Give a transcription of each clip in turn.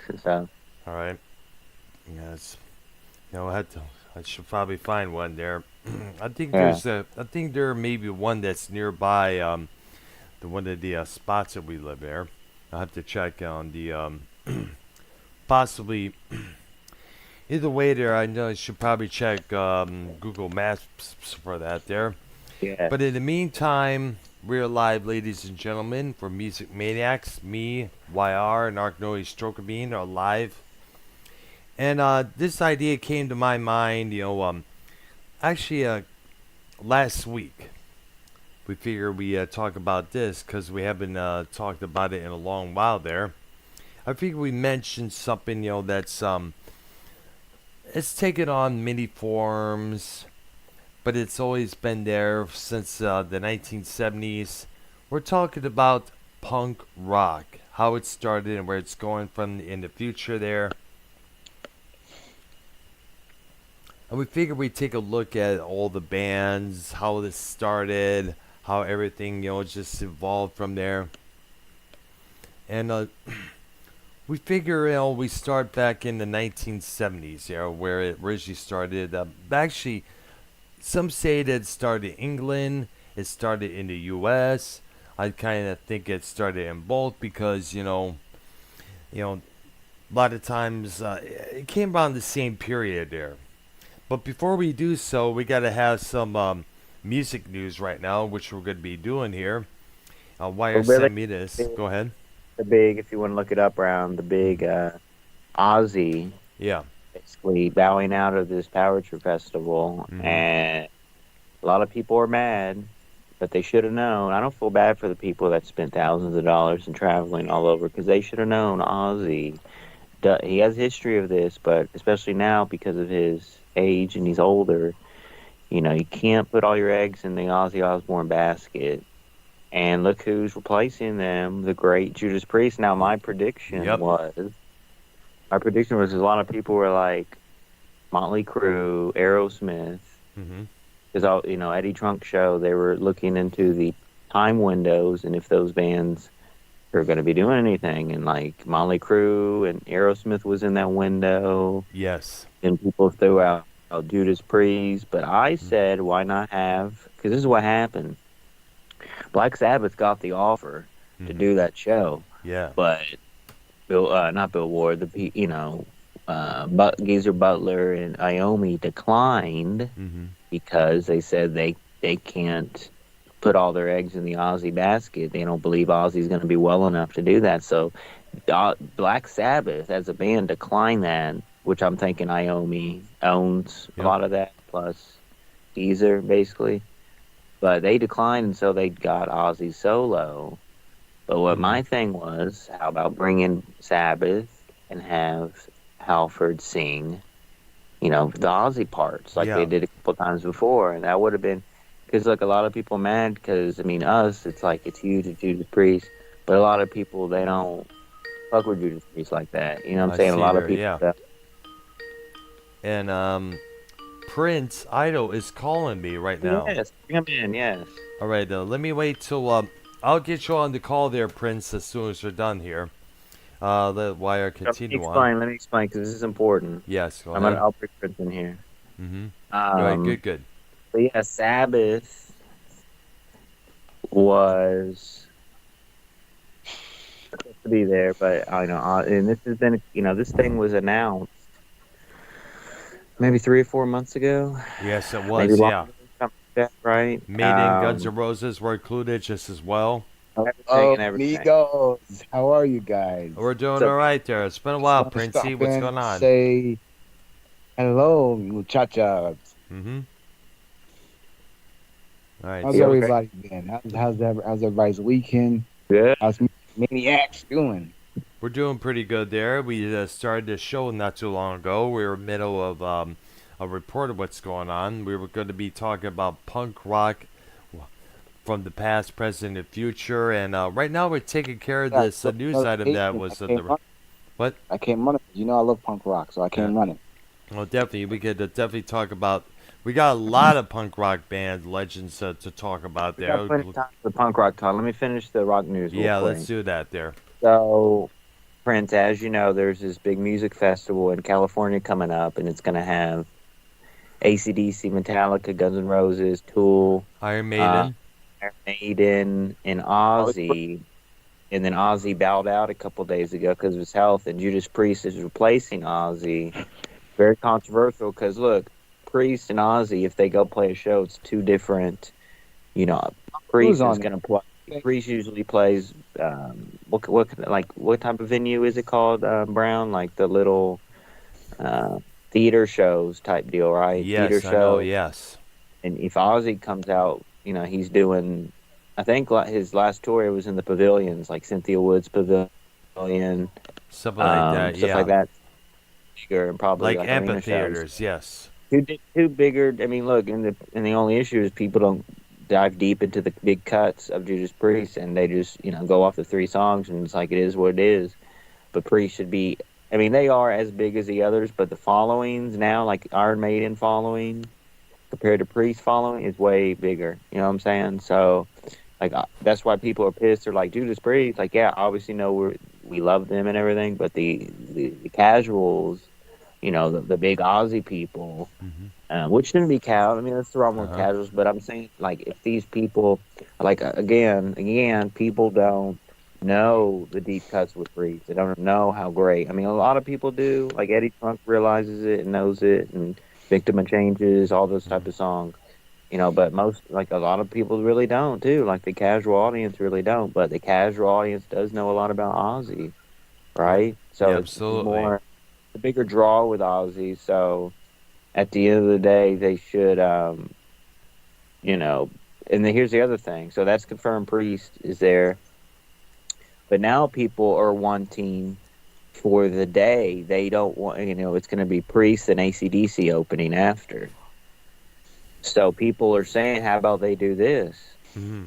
Maniax and stuff. All right. Yes. I should probably find one there. Yeah. I think there may be one that's nearby. The one of the spots that we live there. I'll have to check on the possibly. Either way, there I know I should probably check Google Maps for that there. Yeah. But in the meantime, we're live, ladies and gentlemen, for Music Maniacs. Me, YR, and Arknolia Strokamine are live. And this idea came to my mind, actually last week. We figured we talk about this because we haven't talked about it in a long while there. I figured we mentioned something, that's it's taken on many forms, but it's always been there since the 1970s. We're talking about punk rock, how it started and where it's going from in the future there. And we figured we'd take a look at all the bands, how this started, how everything, just evolved from there. And we figure, we start back in the 1970s, where it originally started. Actually, some say that it started in England, it started in the U.S. I kind of think it started in both because, a lot of times it came around the same period there. But before we do so, we got to have some music news right now, which we're going to be doing here. Wire But really, sent me this. big, Go ahead. if you want to look it up around the big Aussie, Yeah. basically bowing out of this Power Trip Festival, Mm-hmm. and a lot of people are mad, but they should have known. I don't feel bad for the people that spent thousands of dollars and traveling all over because they should have known Ozzy. He has a history of this, but especially now because of his age and he's older, you can't put all your eggs in the Ozzy Osbourne basket. And look who's replacing them, the great Judas Priest. Now, Yep. my prediction was a lot of people were like Motley Crue, Aerosmith, Mm-hmm. because Eddie Trunk show they were looking into the time windows and if those bands are going to be doing anything, and like Motley Crue and Aerosmith was in that window, Yes. and people threw out Judas Priest. But I Mm-hmm. said, why not have? Because this is what happened. Black Sabbath got the offer to Mm-hmm. do that show, Yeah. but not Bill Ward, Geezer Butler and Iommi declined Mm-hmm. because they said they can't put all their eggs in the Ozzy basket. They don't believe Ozzy's going to be well enough to do that. So Black Sabbath as a band declined that, which I'm thinking Iommi owns a Yep. lot of that, plus Geezer basically. But they declined, and so they got Ozzy solo. But what Mm-hmm. my thing was, how about bringing Sabbath and have Halford sing, the Ozzy parts like they Yeah. did a couple times before, and that would have been because like a lot of people mad because I mean us, it's like it's huge with Judas Priest, but a lot of people they don't fuck with Judas Priest like that. You know what I'm I saying? A see lot of there. people Yeah. that And Prince Idol is calling me right now. yes, bring them in, yes. All right. Let me wait till I'll get you on the call there, Prince, as soon as we're done here. Let Wire continue on. Let me explain because this is important. Yes. Go ahead. I'll bring Prince in here. Mm-hmm. All right. Um, Good. Good. but yeah, Sabbath was supposed to be there, but I know, and this has been, this thing was announced maybe 3 or 4 months ago, Yes, it maybe was. longer, Yeah. something like that, right? Maiden, Guns N' Roses were included just as well. Everything Oh, and everything. amigos, how are you guys? We're doing So all right there. It's been a Just while, want to Princey. stop What's in going and on? say hello, muchachas. Mm-hmm. All right. How's you So okay? everybody been? How's everybody's weekend? Good. How's Maniacs doing? we're doing pretty good there. We started the show not too long ago. We were in the middle of a report of what's going on. We were going to be talking about punk rock from the past, present, and future. And right now we're taking care of Yeah, this news item that notification. was what? I came running. You know I love punk rock, so I Yeah. came running. Well, definitely. We could definitely talk about. We got a lot of punk rock band legends to talk about We got there. plenty of time for the punk rock talk. Let me finish the rock news real Yeah, let's quick. do that there. So Prince, as you know, there's this big music festival in California coming up, and it's going to have AC/DC, Metallica, Guns N' Roses, Tool, Iron uh, Maiden. Iron Maiden, and Ozzy. And then Ozzy bowed out a couple days ago because of his health, and Judas Priest is replacing Ozzy. Very controversial because look, Priest and Ozzy, if they go play a show, it's two different. You know, Who's Priest is on going to play. it? Priest usually plays. What type of venue is it called, Brown? Like the little uh, theater shows type deal, right? Theater Yes, I know. show. Yes, And if Ozzy comes out, he's doing. I think his last tour was in the pavilions, like Cynthia Woods Pavilion, something like that. stuff like Yeah, that, bigger and probably like like arena shows. amphitheaters. Yes. Two bigger. I mean, look, and the only issue is people don't dive deep into the big cuts of Judas Priest, and they just go off the three songs, and it's like it is what it is. But Priest should be. I mean, they are as big as the others, but the followings now, like Iron Maiden following compared to Priest following, is way bigger. You know what I'm saying? So, like, that's why people are pissed. They're like, Judas Priest, like, yeah, obviously know we love them and everything, but the casuals, the big Aussie people, Hmm. which shouldn't be cow. I mean, that's the wrong Uh word, huh. casuals. But I'm saying, like, if these people, like, again, people don't know the deep cuts with Priest. They don't know how great. I mean, a lot of people do. Like Eddie Trunk realizes it and knows it, and Victim of Changes, all those type Hmm. of songs. But most, like, a lot of people really don't too. Like the casual audience really don't, but the casual audience does know a lot about Ozzy, Yeah. right? So Yeah. it's Absolutely. more a bigger draw with Ozzy. So at the end of the day, they should, you know. And then here's the other thing. So that's confirmed. Priest is there, but now people are wanting for the day. They don't want, it's going to be Priest and AC/DC opening after. So people are saying, how about they do this? Hmm.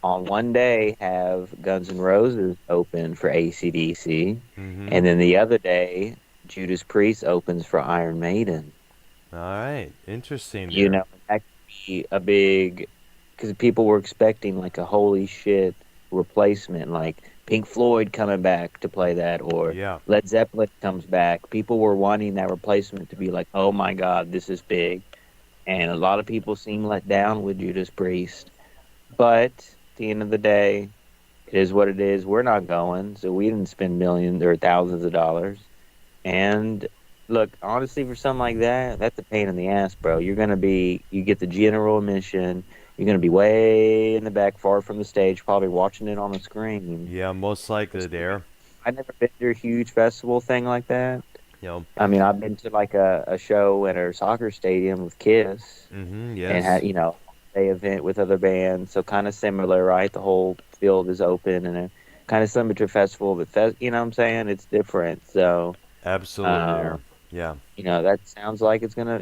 On one day have Guns N' Roses open for AC/DC, Hmm. and then the other day Judas Priest opens for Iron Maiden. All right. Interesting there. That could be a big, because people were expecting like a holy shit replacement, like Pink Floyd coming back to play that, or Yeah. Led Zeppelin comes back. People were wanting that replacement to be like, oh my God, this is big. And a lot of people seem let down with Judas Priest. But at the end of the day, it is what it is. We're not going, so we didn't spend millions or thousands of dollars. And look, honestly, for something like that, that's a pain in the ass, bro. You get the general admission. You're gonna be way in the back, far from the stage, probably watching it on the screen. Yeah. Most likely there. I never been to a huge festival thing like that. You know. I mean, I've been to like a show at a soccer stadium with Kiss, Hmm. and Yes. had a event with other bands, so kind of similar, right? The whole field is open and kind of similar to a festival, but you know what I'm saying? It's different. So, Absolutely uh, there. Yeah. that sounds like it's gonna,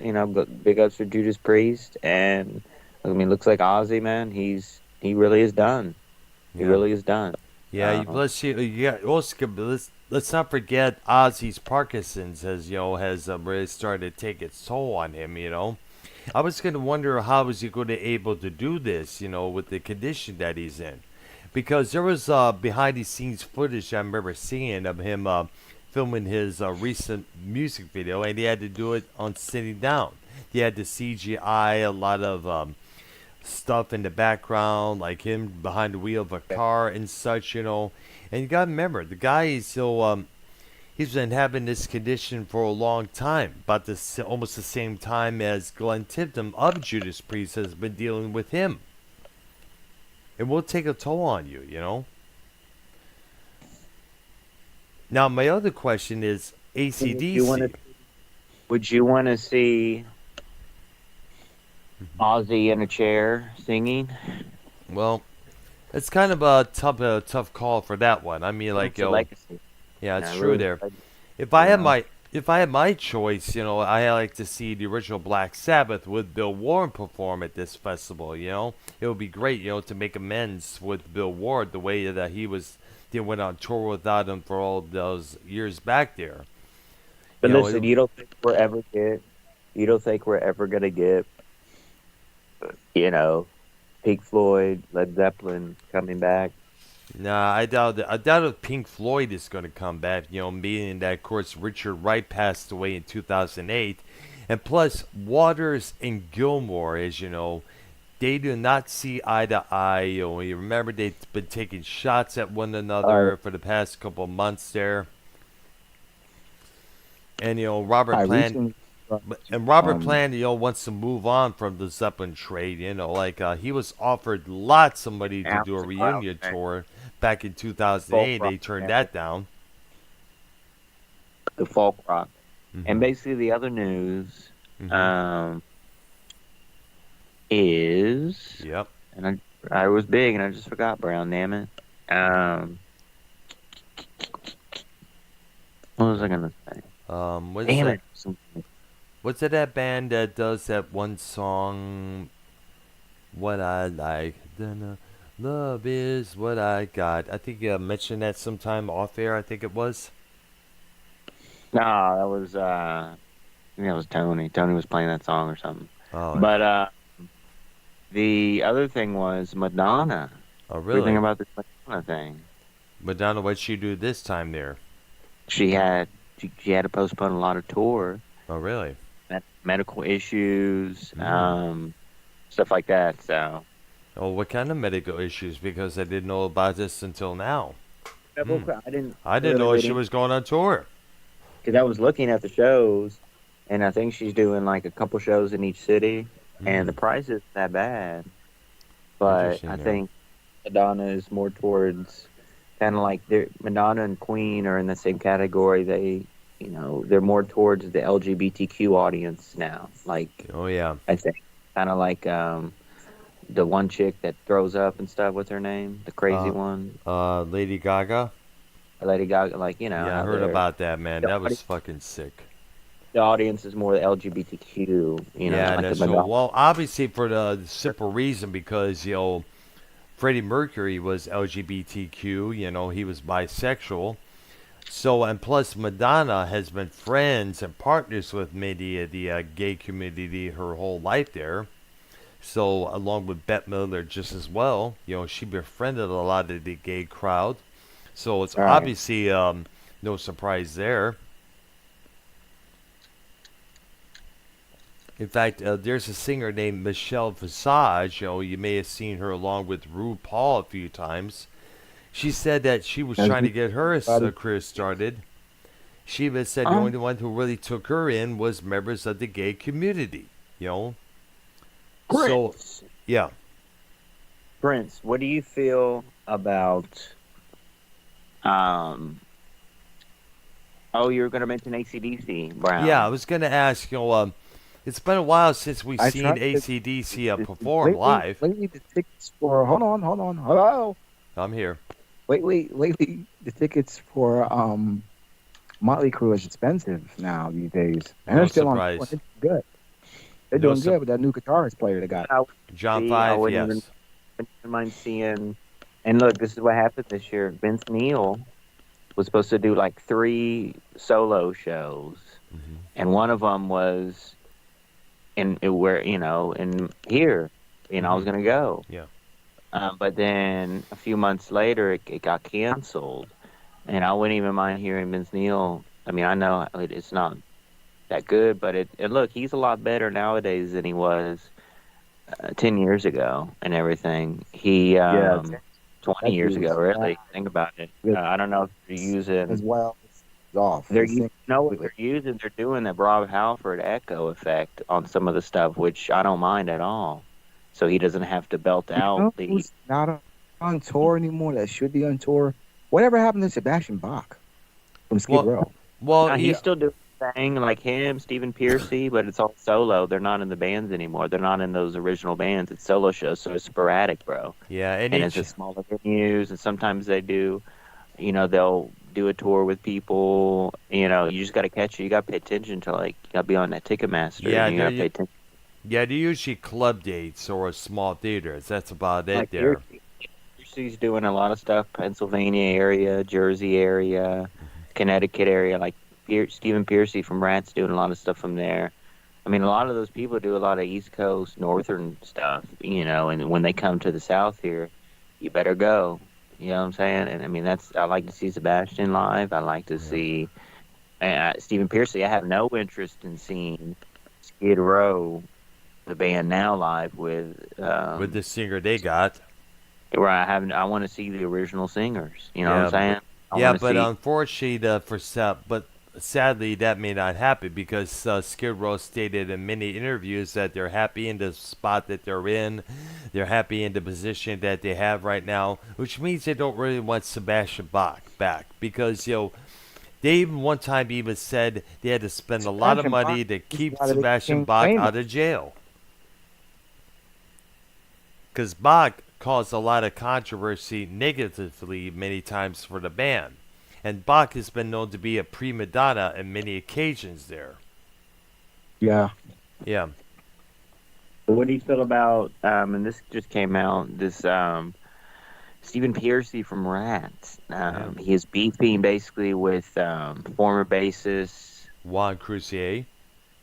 big ups for Judas Priest, and I mean, looks like Ozzy, man. He really is done. He Yeah. really is done. Yeah, Uh, yeah. Also, let's not forget Ozzy's Parkinson's has really started to take its toll on him. I was gonna wonder how is he going to able to do this, with the condition that he's in, because there was behind the scenes footage I remember seeing of him filming his recent music video, and he had to do it on sitting down. He had to CGI a lot of stuff in the background, like him behind the wheel of a car and such. And you gotta remember, the guy is he's been having this condition for a long time, about almost the same time as Glenn Tipton of Judas Priest has been dealing with him. It will take a toll on you. Now, my other question is would you want to? ACDC. Would you want to see Ozzy in a chair singing? Well, it's kind of a tough call for that one. I mean, like, It's a legacy. yeah, it's true Really. there. If You I had know. my if I had my choice, I like to see the original Black Sabbath with Bill Ward perform at this festival. It would be great, to make amends with Bill Ward the way that they went on tour without him for all those years back there. But You know, listen, it, you don't think we're ever gonna get, you know, Pink Floyd, Led Zeppelin coming back? Nah, I doubt it. I doubt if Pink Floyd is going to come back. Meaning that, of course, Richard Wright passed away in 2008. And plus, Waters and Gilmore, as you know, they do not see eye to eye. You remember they've been taking shots at one All another for the past couple of months there. And Robert right, Plant recently, and Robert um, Plant, wants to move on from the Zeppelin trade. He was offered lots of money to do a Alex Cloud, reunion tour back in folk 2008. rock, They turned yeah, that down. the folk rock. And Hmm. basically, the other news Hmm. um, is, Yep. and I was big and I just forgot, Brown. Damn it. Um, what was I gonna say? What's Damn that? it. What's that band that does that one song? What I like, then love is what I got. I think you mentioned that sometime off air. I think it was. No, that was I think that was Tony. Tony was playing that song or something. Oh, But the other thing was Madonna. oh, What do you think really? about this Madonna thing? Madonna, what'd she do this time there? She had she had to postpone a lot of tour, Oh, really? medical issues, Hmm. stuff like that. So Oh, what kind of medical issues? Because I didn't know about this until now. Hmm. I didn't I didn't really know read she was going on tour. because I was looking at the shows, and I think she's doing like a couple shows in each city, and the Hmm. price isn't that bad. But Interesting I there. think Madonna is more towards kind of like Madonna and Queen are in the same category. They're more towards the LGBTQ audience now. Like Oh, yeah. I think kind of like the one chick that throws up and stuff. What's her name? The crazy Uh, one, Lady Gaga. Lady Gaga. Like Yeah, I how heard about that, man. the, That audi- was fucking sick. the audience is more LGBTQ. Yeah, Like the that's so. Madonna. Well, obviously for the simple reason because Freddie Mercury was LGBTQ. He was bisexual. So and plus Madonna has been friends and partners with many of the gay community her whole life there. So along with Bette Midler just as well, she befriended a lot of the gay crowd. So it's All right. obviously no surprise there. In fact, there's a singer named Michelle Visage. You may have seen her along with RuPaul a few times. She said that she was as trying to get her everybody, career started. She even said the um, only one who really took her in was members of the gay community. You know, so Prince. yeah. Prince, what do you feel about? Um. Oh, you were going to mention ACDC, Yeah, I Brown. was gonna ask. It's been a while since we've I seen tried to ACDC perform lately. live. Lately, the tickets for hold on, hello. I'm here. Lately, the tickets for Motley Crue is expensive now these days, and No they're still on tour. surprise. They're good. They're No doing sup. good with that new guitarist player they got. I would John see. I Five, wouldn't yes. even mind seeing. And look, this is what happened this year. Vince Neil was supposed to do like 3 solo shows, Hmm. and one of them was in here. I was Hmm. gonna go. Yeah. But then a few months later, it got canceled, and I wouldn't even mind hearing Vince Neil. I mean, I know it's not that good, but look, he's a lot better nowadays than he was 10 years ago, and everything. He Yeah, 20 that years dude ago, was really. Think about it. good I don't know if they're as using. well. It's off. They're His u- sing no, what they're using. They're doing the Rob Halford echo effect on some of the stuff, which I don't mind at all. So he doesn't have to belt You out know the. who's not on tour anymore? That should be on tour. Whatever happened to Sebastian Bach from Skid Well, Row? well, No, he's yeah, still doing the thing like him, Stephen Piercy, but it's all solo. They're not in the bands anymore. They're not in those original bands. It's solo shows, so it's sporadic, bro. yeah, and And it's each, just smaller venues, and sometimes they'll do a tour with people. You just got to catch it. You got to pay attention to you got to be on that Ticketmaster, yeah, and you got to pay attention. they're usually club dates or small theaters. That's about it Like there. Piercy's doing a lot of stuff, Pennsylvania area, Jersey area, Connecticut area. Like Stephen Piercy from Rat's doing a lot of stuff from there. I mean, a lot of those people do a lot of East Coast, Northern stuff, and when they come to the South here, you better go. You know what I'm saying? And I mean, I like to see Sebastian live. I like to Yeah. see Stephen Pearcy. I have no interest in seeing Skid Row, the band now live with With the singer they got. where I want to see the original singers. You know what I'm Yeah, saying? I yeah, want to but see. unfortunately, but sadly, that may not happen because Skid Row stated in many interviews that they're happy in the spot that they're in, they're happy in the position that they have right now, which means they don't really want Sebastian Bach back because they even one time even said they had to spend a lot of Sebastian Bach money to is keep why they Sebastian became Bach famous. out of jail because Bach caused a lot of controversy negatively many times for the band. And Bach has been known to be a prima donna on many occasions there. Yeah. Yeah. What do you feel about? And this just came out. This Stephen Pearcy from Rats. Yeah. He is beefing basically with former bassist Juan Crucier.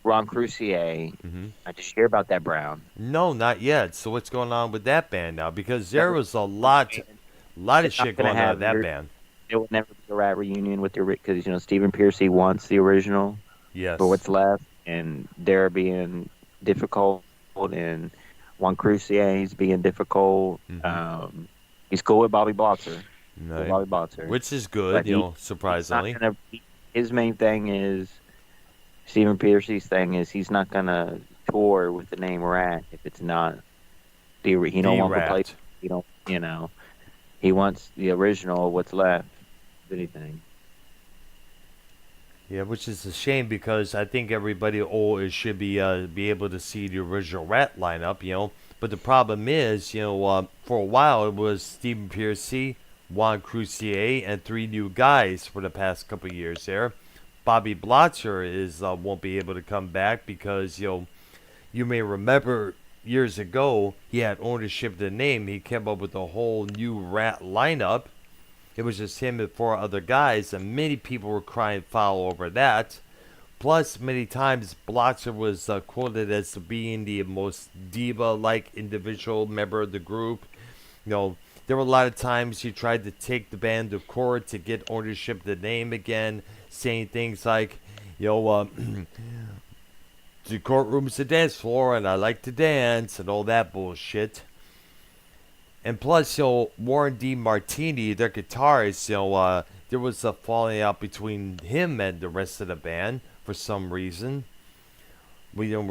Ron Crucier. Hmm. I just hear about that Brown. No, not yet. So what's going on with that band now? Because there Never, was a lot they're of not shit gonna going on with have. that band. There will never be a Rat reunion with the because Stephen Pearcy wants the original for Yes. what's left, and they're being difficult, and Juan Crucier is being difficult. Hmm. He's cool with Bobby Blotzer. Cool with Right. Bobby Blotzer, Which is good, but he's not surprisingly. gonna. His main thing is Stephen Pearcy's thing is he's not gonna tour with the name Rat if it's not he don't The want replace. Rat. He don't he wants the original of what's left. If anything. Yeah, which is a shame because I think everybody should be able to see the original Rat lineup. But the problem is, for a while it was Stephen Pearcy, Juan Crucier, and three new guys for the past couple of years there. Bobby Blotzer is won't be able to come back because you may remember years ago he had ownership of the name. He came up with a whole new Rat lineup. It was just him and four other guys, and many people were crying foul over that. Plus, many times Blotzer was quoted as being the most diva-like individual member of the group. There were a lot of times he tried to take the band to court to get ownership of the name again, saying things like, the courtroom's the dance floor, and I like to dance, and all that bullshit. And plus, Warren D. Martini, their guitarist, there was a falling out between him and the rest of the band for some reason. We don't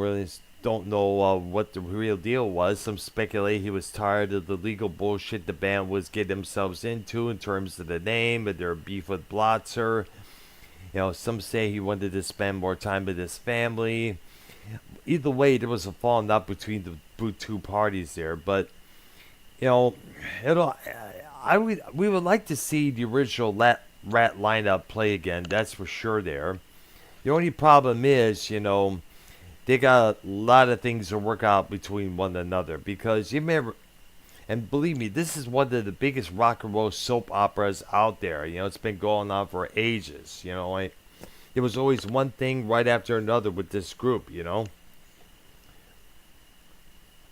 know what the real deal was. Some speculate he was tired of the legal bullshit the band was getting themselves into in terms of the name and their beef with Blotzer. Some say he wanted to spend more time with his family. Either way, there was a falling out between the two parties there, but you know, it'll. We would like to see the original Rat lineup play again. That's for sure. There. The only problem is, they got a lot of things to work out between one another because you remember, and believe me, this is one of the biggest rock and roll soap operas out there. It's been going on for ages. It was always one thing right after another with this group.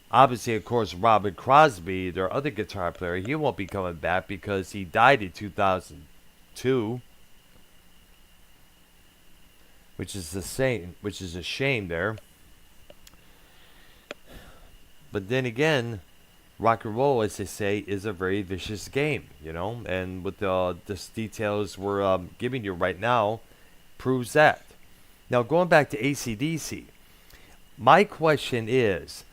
Obviously, of course, Robin Crosby, their other guitar player, he won't be coming back because he died in 2002, which is a shame there. But then again, rock and roll, as they say, is a very vicious game, and with the details we're giving you right now, proves that. Now, going back to AC/DC, my question is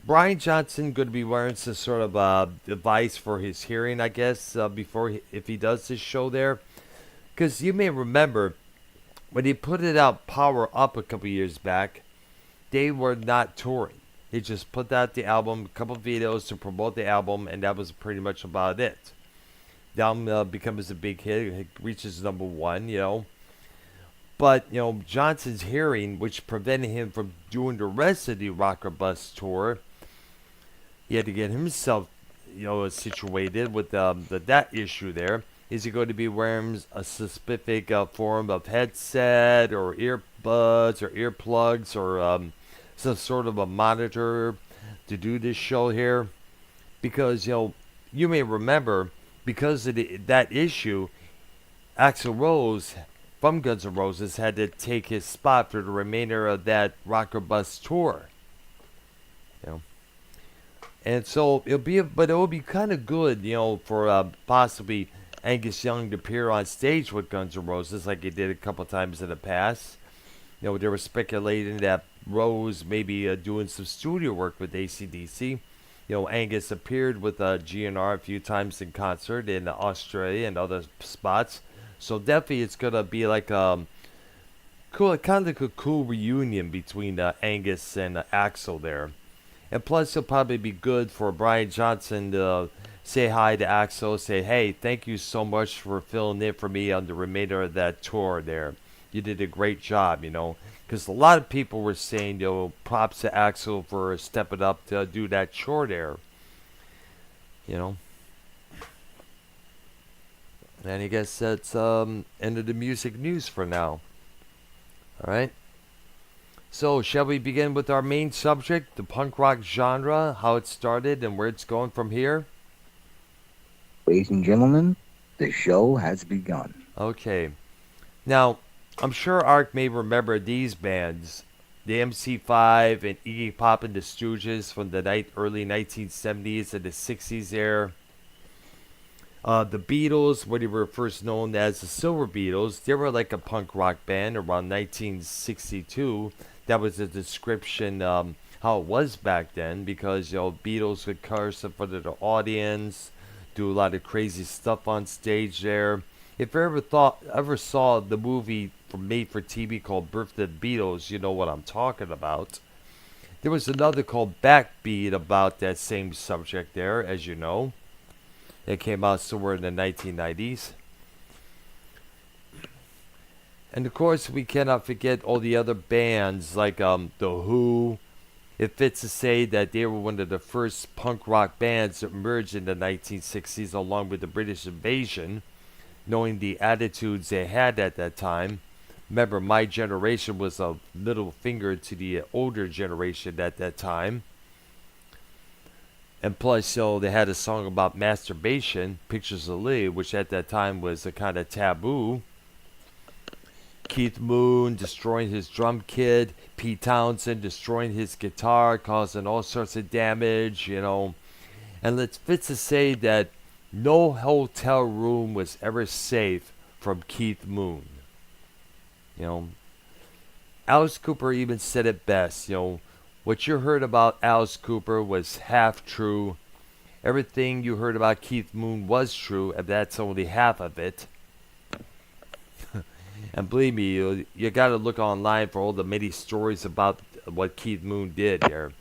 Brian Johnson going to be wearing some sort of device for his hearing, I guess, if he does this show there? Because you may remember when he put it out Power Up a couple years back, they were not touring. They just put out the album, a couple videos to promote the album, and that was pretty much about it. The album becomes a big hit. It reaches number one. But, Johnson's hearing, which prevented him from doing the rest of the Rock or Bust tour, he had to get himself, situated with that issue there. Is he going to be wearing a specific form of headset or earbuds or earplugs or some sort of a monitor to do this show here? Because, you may remember, because of that issue, Axl Rose from Guns N' Roses had to take his spot for the remainder of that Rocker Bus tour. You know, and so but it will be kind of good, for possibly Angus Young to appear on stage with Guns N' Roses like he did a couple times in the past. They were speculating that Rose may be doing some studio work with AC/DC. Angus appeared with GNR a few times in concert in Australia and other spots. So definitely it's going to be like cool, kind of like a cool reunion between Angus and Axl there. And plus, it'll probably be good for Brian Johnson to say hi to Axl, say, hey, thank you so much for filling in for me on the remainder of that tour there. You did a great job, because a lot of people were saying, props to Axl for stepping up to do that tour there, And I guess that's end of the music news for now. All right. So, shall we begin with our main subject, the punk rock genre, how it started and where it's going from here? Ladies and gentlemen, the show has begun. Okay. Now, I'm sure Ark may remember these bands, the MC5 and Iggy Pop and the Stooges from the early 1970s and the 60s there. The Beatles, what they were first known as the Silver Beatles, they were like a punk rock band around 1962. That was a description how it was back then, because Beatles would curse in front of the audience, do a lot of crazy stuff on stage there. If you ever saw the movie made for TV called Birthday of the Beatles, you know what I'm talking about. There was another called Backbeat about that same subject there, as you know. It came out somewhere in the 1990s. And of course, we cannot forget all the other bands like The Who. It fits to say that they were one of the first punk rock bands that emerged in the 1960s along with the British Invasion, knowing the attitudes they had at that time. Remember, my generation was a middle finger to the older generation at that time. And plus, they had a song about masturbation, Pictures of Lee, which at that time was a kind of taboo. Keith Moon destroying his drum kit, Pete Townsend destroying his guitar, causing all sorts of damage, And it's fit to say that no hotel room was ever safe from Keith Moon. Alice Cooper even said it best, what you heard about Alice Cooper was half true. Everything you heard about Keith Moon was true, and that's only half of it. And believe me, you got to look online for all the many stories about what Keith Moon did here.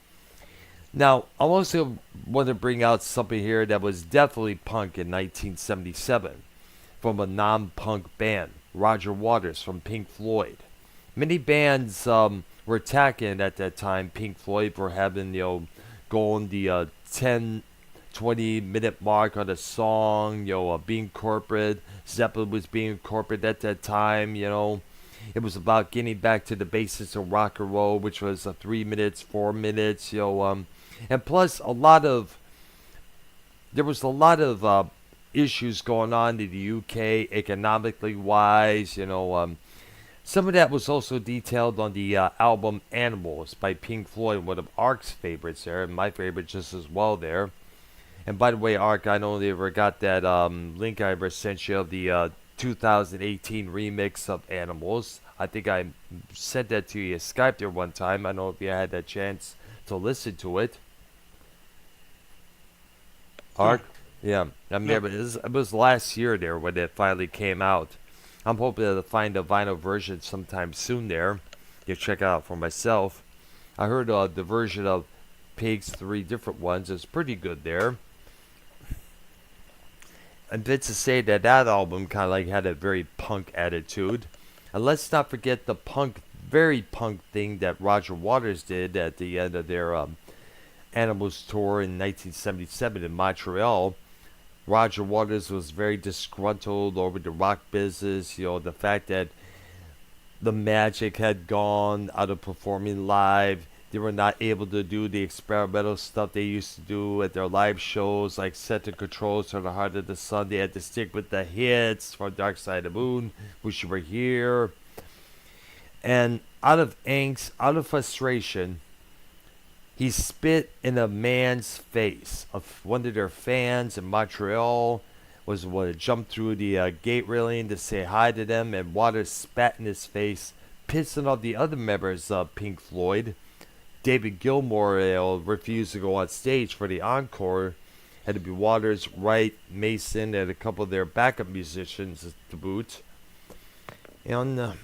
Now, I also want to bring out something here that was definitely punk in 1977 from a non-punk band, Roger Waters from Pink Floyd. Many bands were attacking at that time Pink Floyd for having, going the 10, 20-minute mark on a song, being corporate. Zeppelin was being corporate at that time, It was about getting back to the basics of rock and roll, which was 3 minutes, 4 minutes, and plus there was a lot of issues going on in the UK economically wise, Some of that was also detailed on the album Animals by Pink Floyd, one of Ark's favorites there, and my favorite just as well there. And by the way, Ark, I know they ever got that link I ever sent you of the 2018 remix of Animals. I think I sent that to you Skype there one time. I don't know if you had that chance to listen to it. Ark? Yeah. I remember it was last year there when it finally came out. I'm hoping to find a vinyl version sometime soon there. You check it out for myself. I heard the version of Pig's 3 different ones is pretty good there. And it's to say that album kind of like had a very punk attitude. And let's not forget the very punk thing that Roger Waters did at the end of their Animals tour in 1977 in Montreal. Roger Waters was very disgruntled over the rock business, the fact that the magic had gone out of performing live. They were not able to do the experimental stuff they used to do at their live shows, like set the controls to the heart of the sun. They had to stick with the hits from Dark Side of the Moon, Wish You Were Here. And out of angst, out of frustration, he spit in a man's face. Of one of their fans in Montreal was what jumped through the gate railing to say hi to them, and water spat in his face, pissing off the other members of Pink Floyd. David Gilmour refused to go on stage for the encore. Had to be Waters, Wright, Mason, and a couple of their backup musicians to boot. And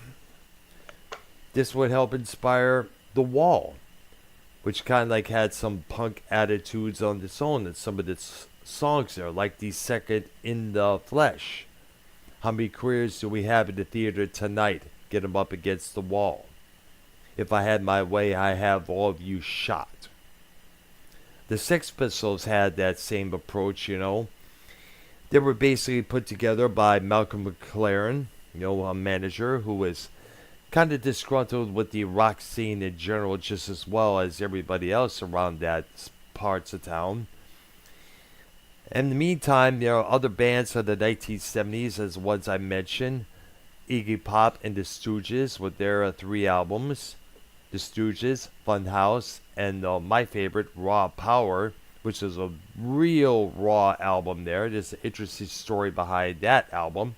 this would help inspire The Wall, which kind of like had some punk attitudes on its own in some of its songs there, like the second In the Flesh. How many queers do we have in the theater tonight? Get them up against the wall. If I had my way, I have all of you shot. The Sex Pistols had that same approach, you know. They were basically put together by Malcolm McLaren, you know, a manager who was kind of disgruntled with the rock scene in general, just as well as everybody else around that parts of town. In the meantime, there are other bands of the 1970s, as the ones I mentioned. Iggy Pop and the Stooges with their 3 albums. The Stooges, Funhouse, and my favorite, Raw Power, which is a real raw album there. There's an interesting story behind that album.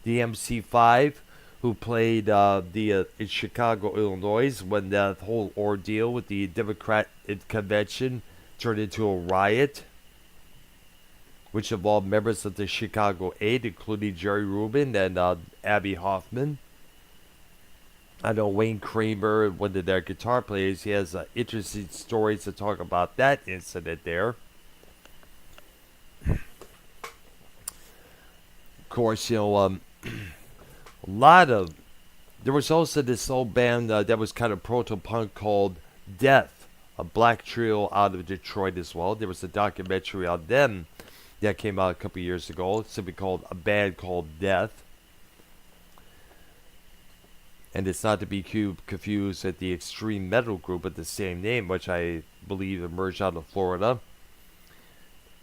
The MC5, who played in Chicago, Illinois, when that whole ordeal with the Democrat convention turned into a riot, which involved members of the Chicago 8, including Jerry Rubin and Abby Hoffman. I know Wayne Kramer, one of their guitar players, he has interesting stories to talk about that incident there. Of course, you know, a lot of... There was also this old band that was kind of proto-punk called Death, a black trio out of Detroit as well. There was a documentary on them that came out a couple years ago. It's simply called A Band Called Death. And it's not to be confused with the extreme metal group with the same name, which I believe emerged out of Florida.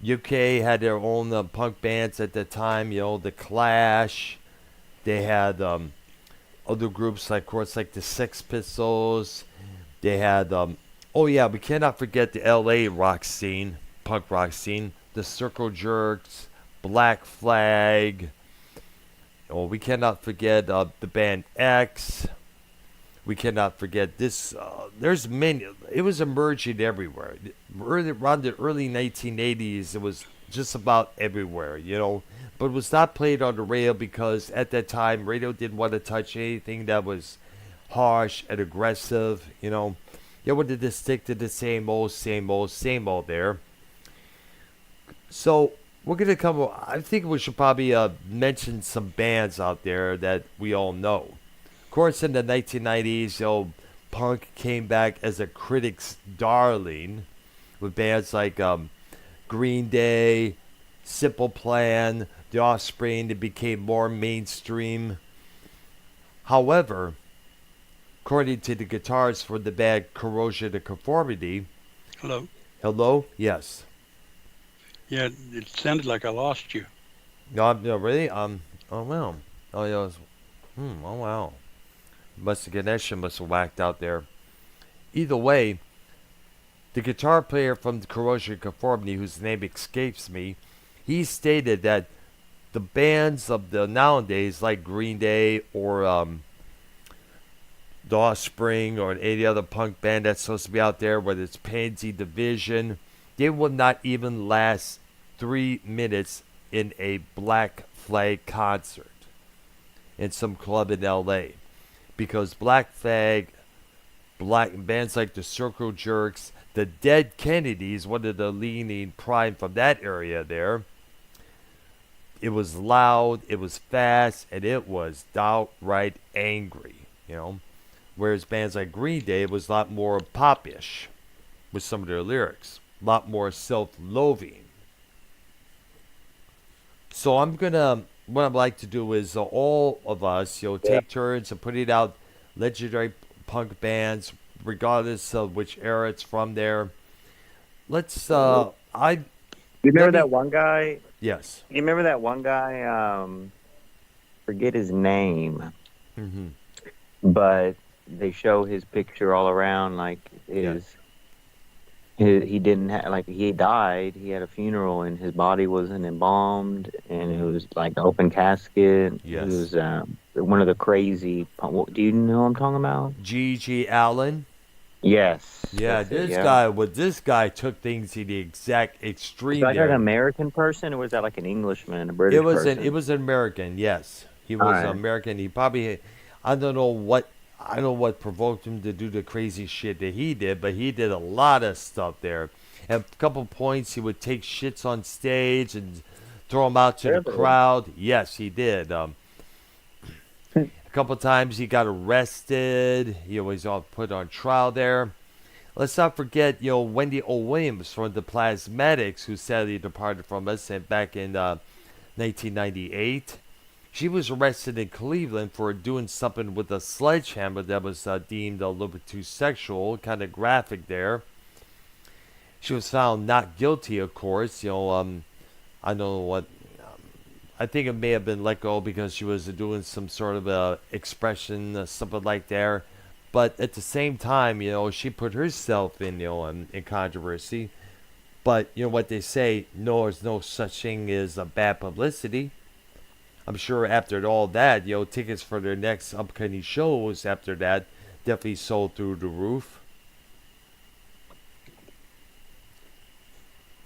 UK had their own punk bands at the time, you know, The Clash. They had other groups, like, of course, like the Sex Pistols. They had, oh yeah, we cannot forget the LA rock scene, punk rock scene. The Circle Jerks, Black Flag. Oh, we cannot forget the band X. We cannot forget this. There's many. It was emerging everywhere. Around the early 1980s, it was just about everywhere, you know. But it was not played on the radio because at that time, radio didn't want to touch anything that was harsh and aggressive, you know. They wanted to stick to the same old, same old, same old there. So we're going to come... I think we should probably mention some bands out there that we all know. Of course, in the 1990s, you know, punk came back as a critic's darling with bands like Green Day, Simple Plan, The Offspring. It became more mainstream. However, according to the guitarist for the band Corrosion of Conformity... Hello? Hello? Yes. Yeah, it sounded like I lost you. No, really? Oh, wow. Oh, yeah. Oh, wow. Connection must have whacked out there. Either way, the guitar player from the Corrosion of Conformity, whose name escapes me, he stated that the bands of the nowadays, like Green Day or The Offspring or any other punk band that's supposed to be out there, whether it's Pansy Division, they will not even last 3 minutes in a Black Flag concert in some club in LA, because Black Flag, bands like the Circle Jerks, the Dead Kennedys, one of the leading prime from that area there, it was loud, it was fast, and it was downright angry, you know. Whereas bands like Green Day, it was a lot more pop-ish with some of their lyrics, a lot more self-loathing. So what I'd like to do is all of us, you know, take turns and putting out legendary punk bands regardless of which era it's from. There, let's. I You let remember me. that one guy? Yes. You remember that one guy? Forget his name, Mm-hmm. but they show his picture all around, like Yes. he didn't have, like, he died. He had a funeral and his body wasn't embalmed, and it Mm-hmm. was like open casket. He Yes. was one of the crazy. Do you know what I'm talking about? G. Allen. Yes, Yeah, that's it. this Yeah. guy. What this guy took things to the exact Was extreme that like an there. American person, or was that like an Englishman, a It British was an it person? was an American. Yes, he All was right. American. He probably. I don't know what. I don't know what provoked him to do the crazy shit that he did, but he did a lot of stuff there. At a couple points, he would take shits on stage and throw them out to the Really? crowd. Yes, he did. A couple times he got arrested. He was all put on trial there. Let's not forget, Wendy O. Williams from the Plasmatics, who sadly departed from us and back in 1998. She was arrested in Cleveland for doing something with a sledgehammer that was deemed a little bit too sexual, kind of graphic there. She was found not guilty, of course. I don't know what. I think it may have been let go because she was doing some sort of expression, something like there. But at the same time, she put herself in controversy. But you know what they say, no, there's no such thing as a bad publicity. I'm sure after all that, tickets for their next upcoming shows after that definitely sold through the roof.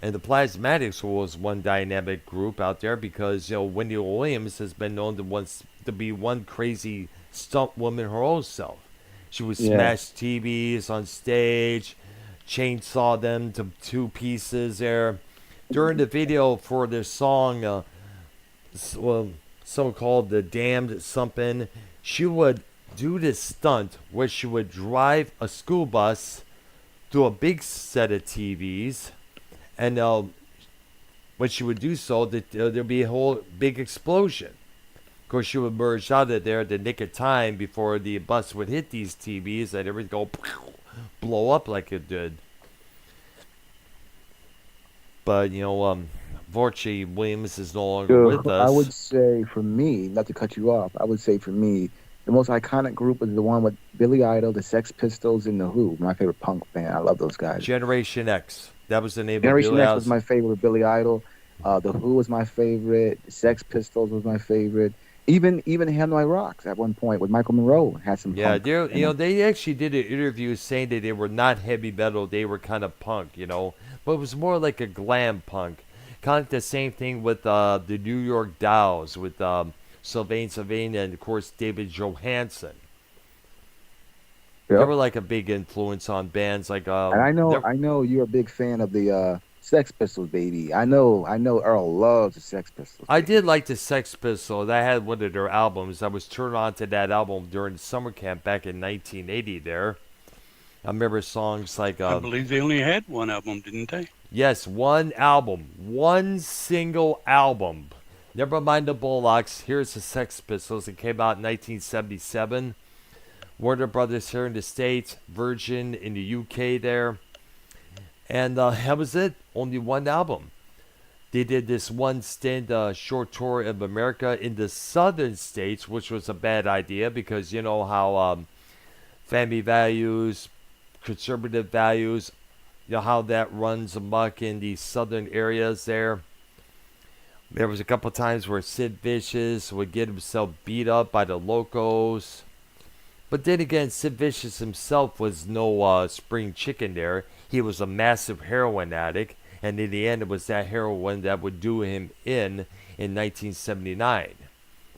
And the Plasmatics was one dynamic group out there because Wendy Williams has been known to be one crazy stunt woman her own self. She would Yeah. smash TVs on stage, chainsaw them to two pieces there. During the video for their song, well, someone called the Damned something, she would do this stunt where she would drive a school bus through a big set of TVs, and when she would do so, there'd be a whole big explosion. Of course, she would merge out of there at the nick of time before the bus would hit these TVs, and everything go blow up like it did. But unfortunately, Williams is no longer with So I us. would say for me, not to cut you off, I would say for me, the most iconic group is the one with Billy Idol, the Sex Pistols, and the Who. My favorite punk band. I love those guys. Generation X. That was the name of Generation Billy X was House. my favorite. Billy Idol, the Who was my favorite. Sex Pistols was my favorite. Even Hanoi Rocks at one point with Michael Monroe had some Yeah, punk in them. they actually did an interview saying that they were not heavy metal, they were kind of punk, but it was more like a glam punk, kind of like the same thing with the New York Dolls with Sylvain and of course David Johansen. They Yep. were like a big influence on bands like And there- I know you're a big fan of the Sex Pistols, baby. I know Earl loves the Sex Pistols, I baby. did like the Sex Pistols. I had one of their albums. I was turned on to that album during summer camp back in 1980 there. I remember songs like I believe they only had one album, didn't they? yes, one album, one single album. Never mind the Bullocks. Here's the Sex Pistols. It came out in 1977. Warner Brothers here in the States, Virgin in the UK there. And that was it. Only one album. They did this one stint, short tour of America in the southern states, which was a bad idea because you know how family values, conservative values, how that runs amok in the southern areas there. There was a couple times where Sid Vicious would get himself beat up by the locals. But then again, Sid Vicious himself was no spring chicken there. He was a massive heroin addict, and in the end, it was that heroin that would do him in 1979.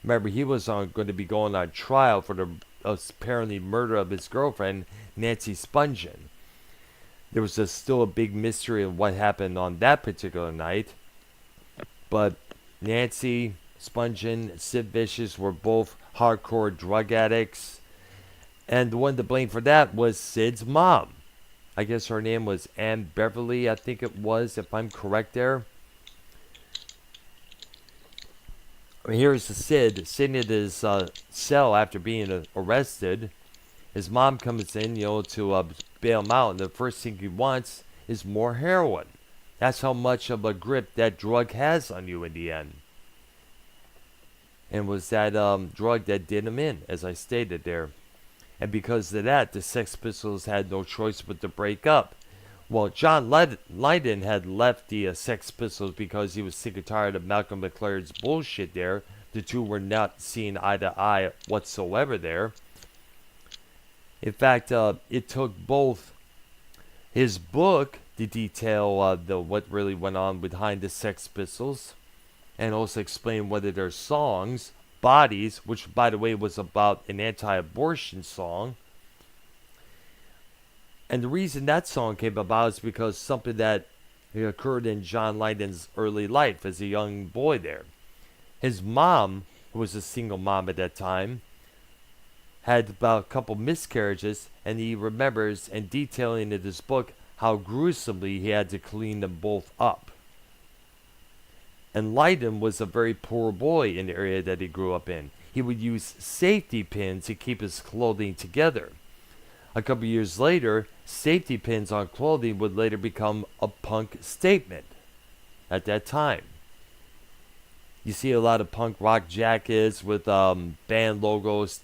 Remember, he was going to be going on trial for the apparently murder of his girlfriend, Nancy Spungen. There was still a big mystery of what happened on that particular night. But Nancy Spungen, Sid Vicious were both hardcore drug addicts. And the one to blame for that was Sid's mom. I guess her name was Ann Beverly, I think it was, if I'm correct there. Here's Sid sitting in his cell after being arrested. His mom comes in, to bail him out, and the first thing he wants is more heroin. That's how much of a grip that drug has on you in the end. And was that drug that did him in, as I stated there. And because of that, the Sex Pistols had no choice but to break up. Well, John Lydon had left the Sex Pistols because he was sick and tired of Malcolm McLaren's bullshit there. The two were not seeing eye to eye whatsoever there. In fact, it took both his book to detail what really went on behind the Sex Pistols, and also explain whether their songs, Bodies, which by the way was about an anti-abortion song. And the reason that song came about is because something that occurred in John Lydon's early life as a young boy there. His mom, who was a single mom at that time, had about a couple miscarriages, and he remembers and detailing in his book how gruesomely he had to clean them both up. And Lydon was a very poor boy in the area that he grew up in. He would use safety pins to keep his clothing together. A couple years later, safety pins on clothing would later become a punk statement at that time. You see a lot of punk rock jackets with band logos,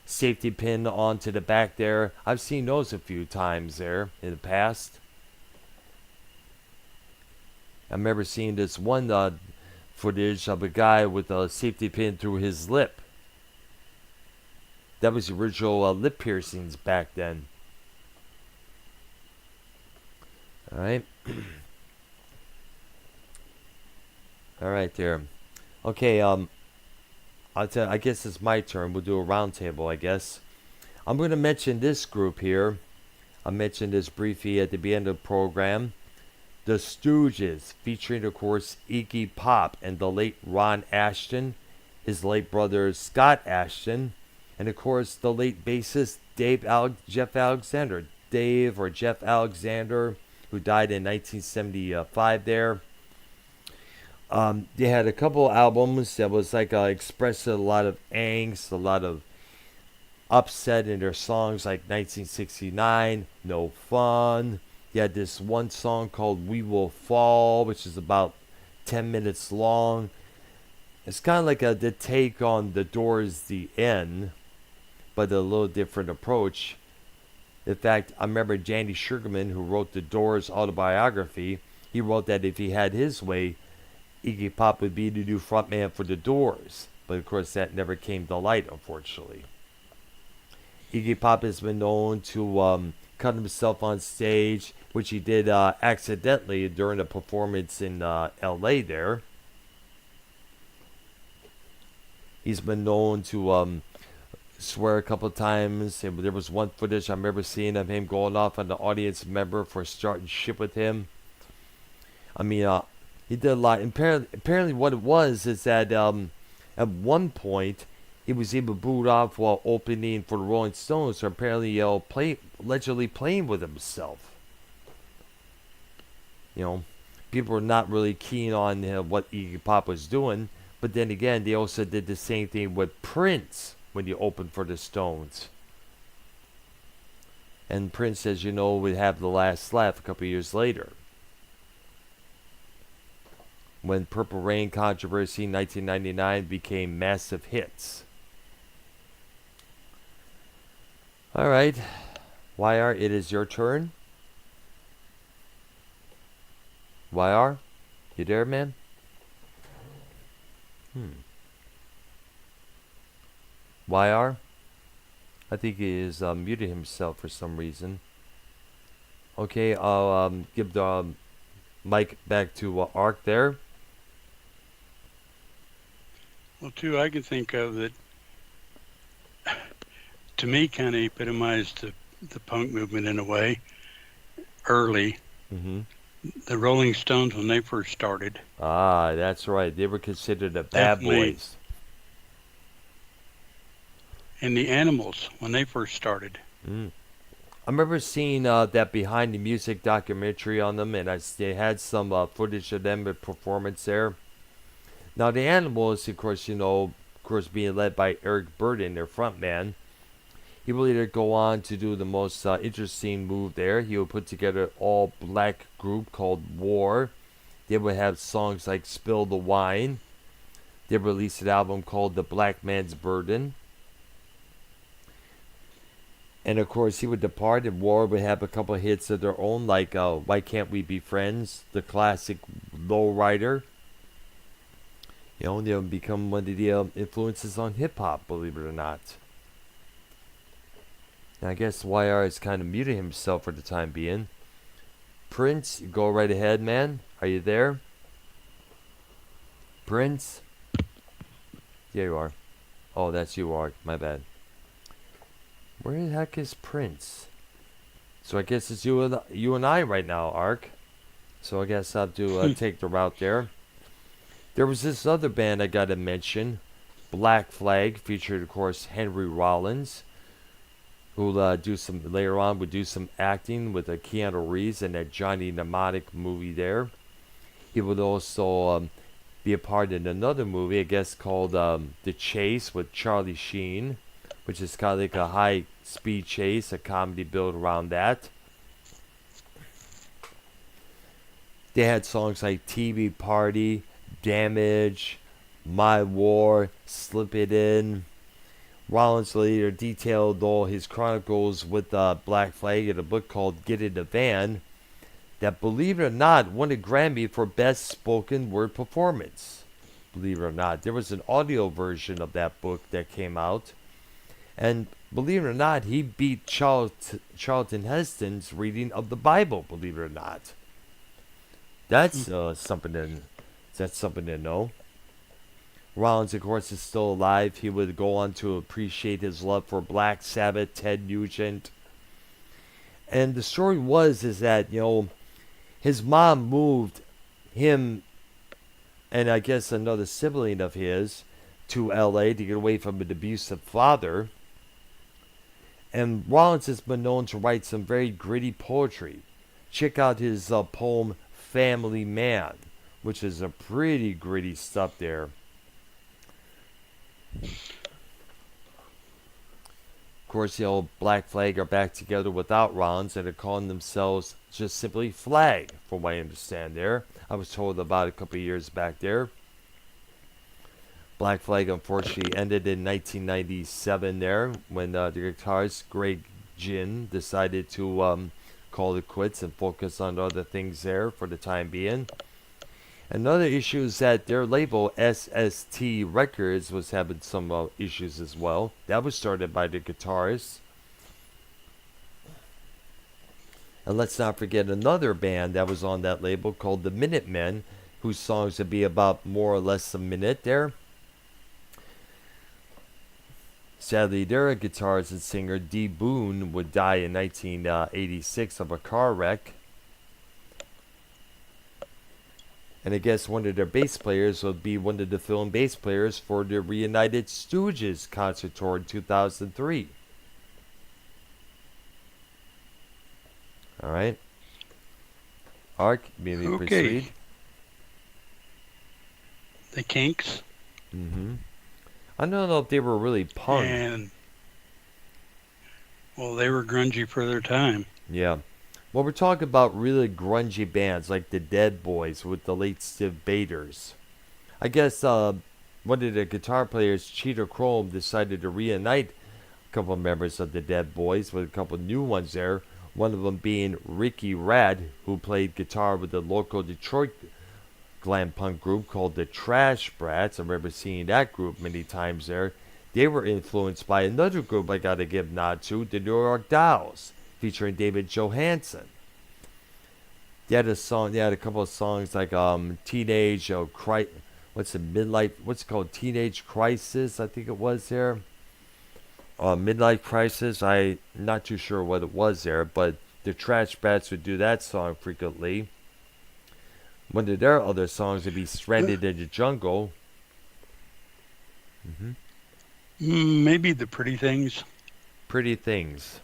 safety pin onto the back there. I've seen those a few times there in the past. I remember seeing this one footage of a guy with a safety pin through his lip. That was the original lip piercings back then. Alright. Alright there. Okay, I guess it's my turn. We'll do a round table, I guess. I'm going to mention this group here. I mentioned this briefly at the beginning of the program. The Stooges, featuring, of course, Iggy Pop and the late Ron Ashton, his late brother Scott Ashton, and, of course, the late bassist Jeff Alexander. Dave or Jeff Alexander, who died in 1975 there. They had a couple albums that was like expressed a lot of angst, a lot of upset in their songs, like 1969, No Fun. They had this one song called We Will Fall, which is about 10 minutes long. It's kind of like the take on The Doors' The End, but a little different approach. In fact, I remember Danny Sugarman, who wrote The Doors' autobiography, he wrote that if he had his way, Iggy Pop would be the new frontman for The Doors. But of course that never came to light, unfortunately. Iggy Pop has been known to cut himself on stage, which he did accidentally during a performance in LA there. He's been known to swear a couple of times. And there was one footage I remember seeing of him going off on the audience member for starting shit with him. I mean, he did a lot. Apparently what it was is that at one point he was even booed off while opening for the Rolling Stones, or apparently allegedly playing with himself. People were not really keen on what Iggy Pop was doing, but then again, they also did the same thing with Prince when he opened for the Stones. And Prince, as you know, would have the last laugh a couple years later. When Purple Rain Controversy in 1999 became massive hits. Alright, YR, it is your turn. YR, you there, man? YR? I think he is muted himself for some reason. Okay, I'll give the mic back to Ark there. Well, two I can think of that, to me, kind of epitomized the punk movement in a way. Early, the Rolling Stones, when they first started. Ah, that's right. They were considered the bad boys. And the Animals, when they first started. I remember seeing that Behind the Music documentary on them, and they had some footage of them at performance there. Now, the Animals, of course, being led by Eric Burden, their frontman, He will later go on to do the most interesting move there. He would put together an all black group called War. They would have songs like Spill the Wine. They released an album called The Black Man's Burden. And of course, he would depart, and War would have a couple of hits of their own, like Why Can't We Be Friends, the classic Lowrider. They'll become one of the influences on hip hop, believe it or not. Now, I guess YR is kind of muting himself for the time being. Prince, you go right ahead, man. Are you there? Prince? There you are. Oh, that's you, Ark. My bad. Where the heck is Prince? So I guess it's you and I right now, Ark. So I guess I'll have to take the route there. There was this other band I gotta mention. Black Flag featured, of course, Henry Rollins, who later on would do some acting with Keanu Reeves in that Johnny Mnemonic movie there. He would also be a part in another movie, I guess, called The Chase with Charlie Sheen, which is kind of like a high-speed chase, a comedy built around that. They had songs like TV Party, Damage, My War, Slip It In. Rollins later detailed all his chronicles with Black Flag in a book called Get in the Van that, believe it or not, won a Grammy for Best Spoken Word Performance. Believe it or not. There was an audio version of that book that came out. And believe it or not, he beat Charlton Heston's reading of the Bible, believe it or not. That's something to know. Rollins, of course, is still alive. He would go on to appreciate his love for Black Sabbath, Ted Nugent. And the story is that, his mom moved him and I guess another sibling of his to LA to get away from an abusive father. And Rollins has been known to write some very gritty poetry. Check out his poem, Family Man, which is a pretty gritty stuff there. Of course, Black Flag are back together without Rollins and are calling themselves just simply Flag, from what I understand there. I was told about a couple of years back there. Black Flag unfortunately ended in 1997 there when the guitarist Greg Ginn decided to call it quits and focus on other things there for the time being. Another issue is that their label, SST Records, was having some issues as well. That was started by the guitarist. And let's not forget another band that was on that label called the Minutemen, whose songs would be about more or less a minute there. Sadly, their guitarist and singer, Dee Boone, would die in 1986 of a car wreck. And I guess one of their bass players would be one of the fill in bass players for the Reunited Stooges concert tour in 2003. Alright. Ark, maybe proceed. The Kinks. Mm-hmm. I don't know if they were really punk. And, well, they were grungy for their time. Yeah. Well, we're talking about really grungy bands like the Dead Boys with the late Steve Baders. I guess one of the guitar players, Cheater Chrome, decided to reunite a couple of members of the Dead Boys with a couple of new ones there. One of them being Ricky Rad, who played guitar with the local Detroit glam punk group called the Trash Brats. I remember seeing that group many times there. They were influenced by another group I gotta give nod to, the New York Dolls, featuring David Johansen. They had a couple of songs like Teenage what's it called? Teenage Crisis, I think it was there. Midlife Crisis, I'm not too sure what it was there, but the Trash Bats would do that song frequently. One of their other songs would be Stranded in the Jungle. Mm-hmm. Maybe the Pretty Things. Pretty Things.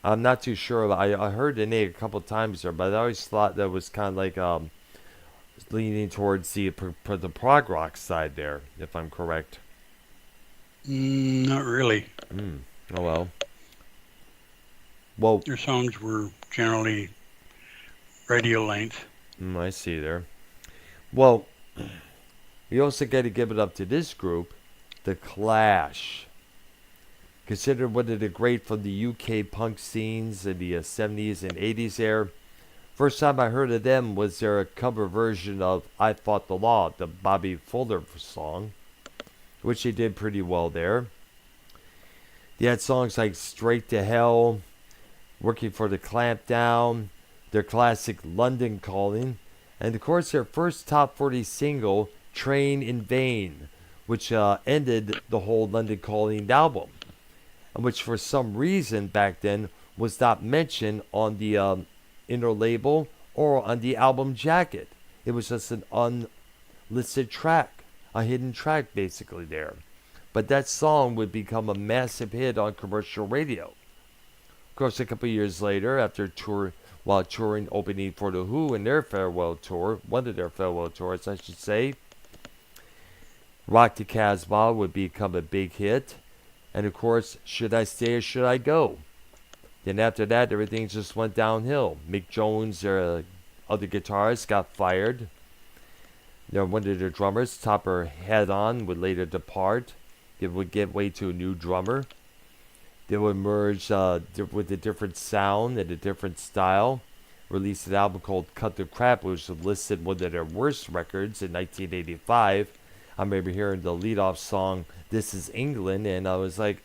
I'm not too sure. I heard the name a couple times there, but I always thought that was kind of like leaning towards the prog rock side there, if I'm correct. Not really. Oh well. Well, Their songs were generally radio length. I see there. Well, we also got to give it up to this group, The Clash. Considered one of the great from the UK punk scenes in the 70s and 80s there. First time I heard of them was their cover version of I Fought the Law, the Bobby Fuller song, which they did pretty well there. They had songs like Straight to Hell, Working for the Clampdown, their classic London Calling, and of course their first top 40 single, Train in Vain, which ended the whole London Calling album, and which for some reason back then was not mentioned on the inner label or on the album jacket. It was just an unlisted track, a hidden track basically there. But that song would become a massive hit on commercial radio. Of course, a couple years later, while touring opening for The Who in their farewell tour, one of their farewell tours, I should say, Rock the Casbah would become a big hit. And of course, Should I Stay or Should I Go? Then after that, everything just went downhill. Mick Jones, their other guitarist, got fired. One of their drummers, Topper Head On, would later depart. They would give way to a new drummer. They would merge with a different sound and a different style. Released an album called Cut the Crap, which was listed one of their worst records in 1985. I remember hearing the lead-off song, This Is England, and I was like,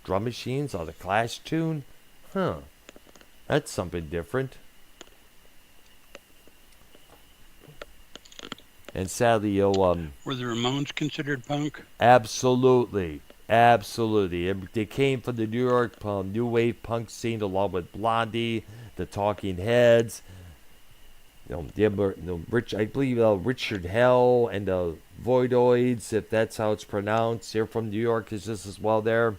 drum machines on the Clash tune? Huh, that's something different. And sadly, Were the Ramones considered punk? Absolutely. They came from the New York new wave punk scene along with Blondie, the Talking Heads, I believe Richard Hell and the Voidoids, if that's how it's pronounced. They're from New York just as well there.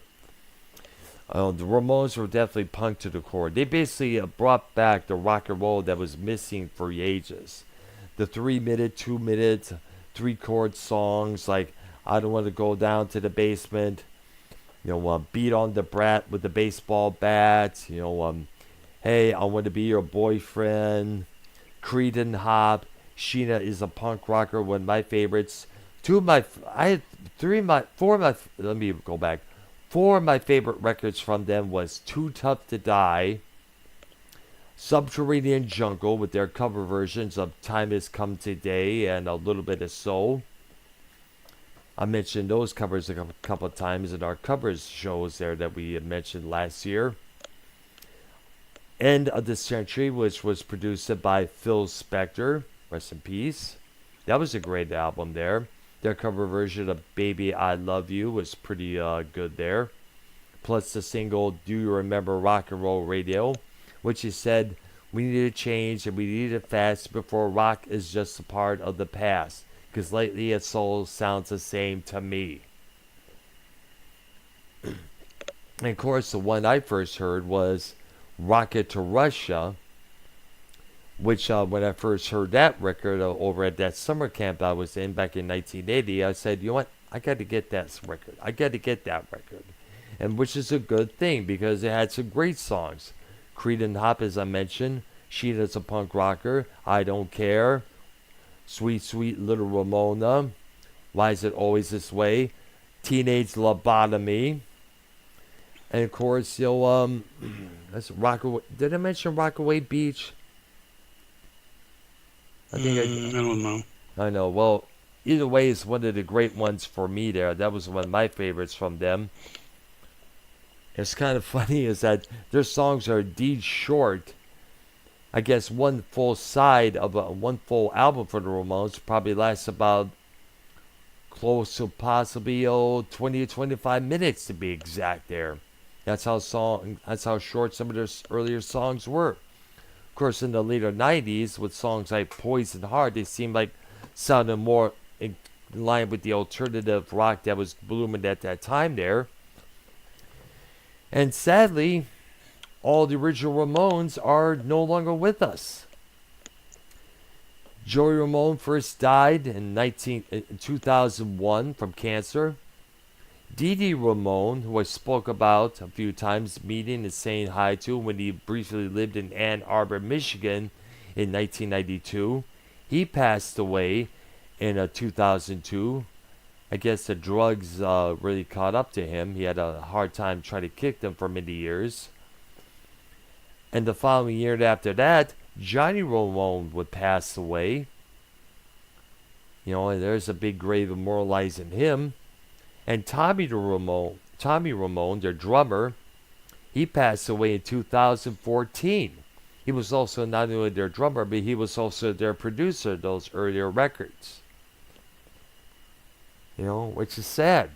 The Ramones were definitely punk to the core. They basically brought back the rock and roll that was missing for ages. The 3-minute, 2-minute, 3-chord songs like I Don't Want to Go Down to the Basement, Beat on the Brat with the baseball bat, Hey, I Want to Be Your Boyfriend, Creed and Hop, Sheena is a Punk Rocker, one of my favorites. Four of my favorite records from them was Too Tough to Die, Subterranean Jungle with their cover versions of Time Has Come Today and A Little Bit of Soul. I mentioned those covers a couple of times in our covers shows there that we had mentioned last year. End of the Century, which was produced by Phil Spector, rest in peace. That was a great album there. Their cover version of Baby I Love You was pretty good there. Plus the single Do You Remember Rock and Roll Radio, which he said, we need to change and we need it fast before rock is just a part of the past. Because lately it all sounds the same to me. And of course, the one I first heard was Rocket to Russia, which when I first heard that record over at that summer camp I was in back in 1980, I said, you know what, I got to get that record. And which is a good thing because it had some great songs. Creed and Hop, as I mentioned, Sheena's a Punk Rocker, I Don't Care, Sweet Sweet Little Ramona, Why Is It Always This Way, Teenage Lobotomy, and of course, that's Rockaway. Did I mention Rockaway Beach? I don't know. I know. Well, either way, it's one of the great ones for me there. That was one of my favorites from them. It's kind of funny is that their songs are indeed short. I guess one full side of one full album for the Ramones probably lasts about close to possibly 20 to 25 minutes to be exact there. That's how short some of their earlier songs were. Of course, in the later 90s, with songs like Poison Heart, they seemed like sounded more in line with the alternative rock that was blooming at that time there. And sadly, all the original Ramones are no longer with us. Joey Ramone first died in 2001 from cancer. Dee Dee Ramone, who I spoke about a few times, meeting and saying hi to when he briefly lived in Ann Arbor, Michigan in 1992. He passed away in 2002. I guess the drugs really caught up to him. He had a hard time trying to kick them for many years. And the following year after that, Johnny Ramone would pass away. And there's a big grave immortalizing him. And Tommy Ramone, their drummer, he passed away in 2014. He was also not only their drummer, but he was also their producer of those earlier records. Which is sad.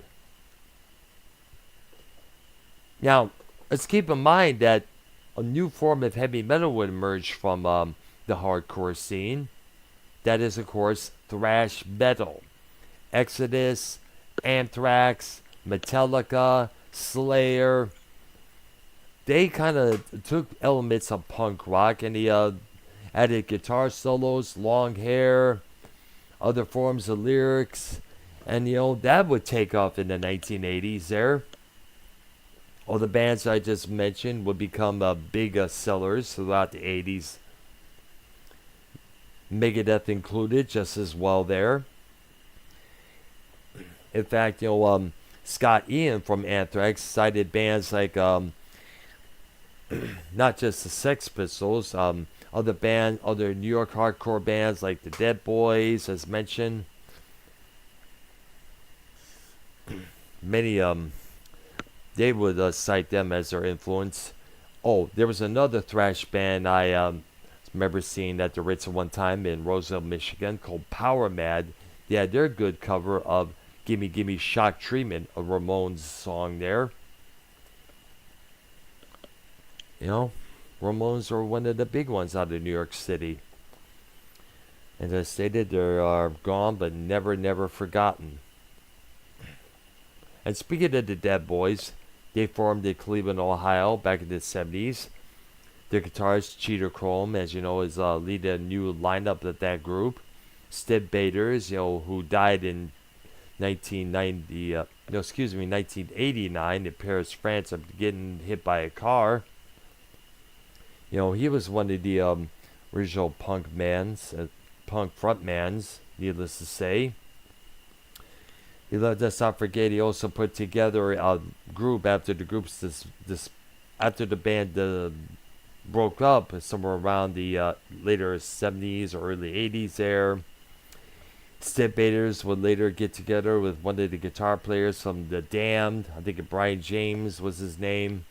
Now, let's keep in mind that a new form of heavy metal would emerge from the hardcore scene. That is, of course, thrash metal. Exodus, Anthrax, Metallica, Slayer. They kind of took elements of punk rock and they added guitar solos, long hair, other forms of lyrics. And, that would take off in the 1980s there. All the bands I just mentioned would become big sellers throughout the 80s. Megadeth included just as well there. In fact, Scott Ian from Anthrax cited bands like not just the Sex Pistols, other New York hardcore bands like the Dead Boys, as mentioned. Many they would cite them as their influence. Oh, there was another thrash band I remember seeing at the Ritz at one time in Roseville, Michigan, called Power Mad. They had their good cover of Gimme Gimme Shock Treatment, a Ramones song there. Ramones are one of the big ones out of New York City. As I stated, they are gone but never, never forgotten. And speaking of the Dead Boys, they formed in Cleveland, Ohio back in the 70s. Their guitarist, Cheater Chrome, as you know, is leading a new lineup of that group. Stib Baders, who died in 1989 in Paris, France, after getting hit by a car. He was one of the original punk frontmans, needless to say. Let's not forget, he also put together a group after the band broke up somewhere around the later 70s or early 80s there. Stib Baders would later get together with one of the guitar players from The Damned. I think Brian James was his name.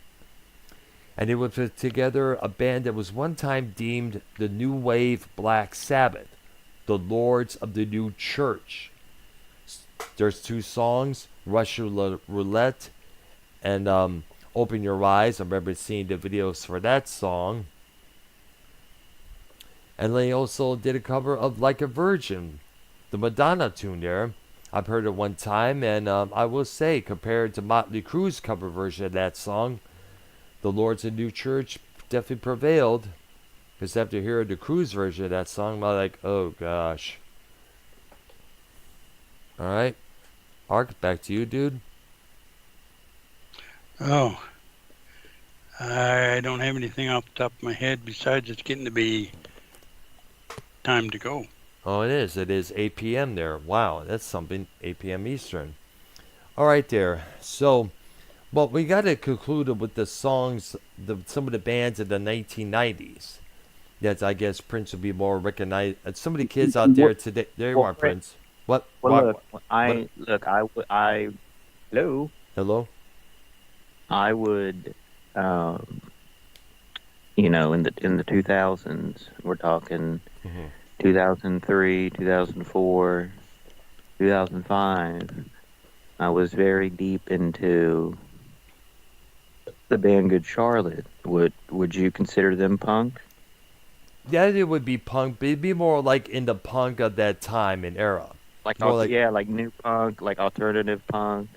And they would put together a band that was one time deemed the New Wave Black Sabbath, the Lords of the New Church. There's two songs, Russian Roulette and Open Your Eyes. I remember seeing the videos for that song. And they also did a cover of Like a Virgin, the Madonna tune there. I've heard it one time, and I will say, compared to Motley Crue's cover version of that song, the Lords of New Church definitely prevailed. Because after hearing the Cruise version of that song, I'm like, oh gosh. Alright. Ark, back to you, dude. Oh, I don't have anything off the top of my head besides it's getting to be time to go. Oh, it is. It is 8 p.m. there. Wow, that's something. 8 p.m. Eastern. Alright there. So, well, we got to conclude with the songs, some of the bands in the 1990s. That I guess Prince would be more recognized. Some of the kids out there today, there you are, Prince. What? Well, Hello? I would, in the 2000s, we're talking 2003, 2004, 2005, I was very deep into the band Good Charlotte. Would you consider them punk? Yeah, it would be punk, but it'd be more like in the punk of that time and era. Like new punk, like alternative punk.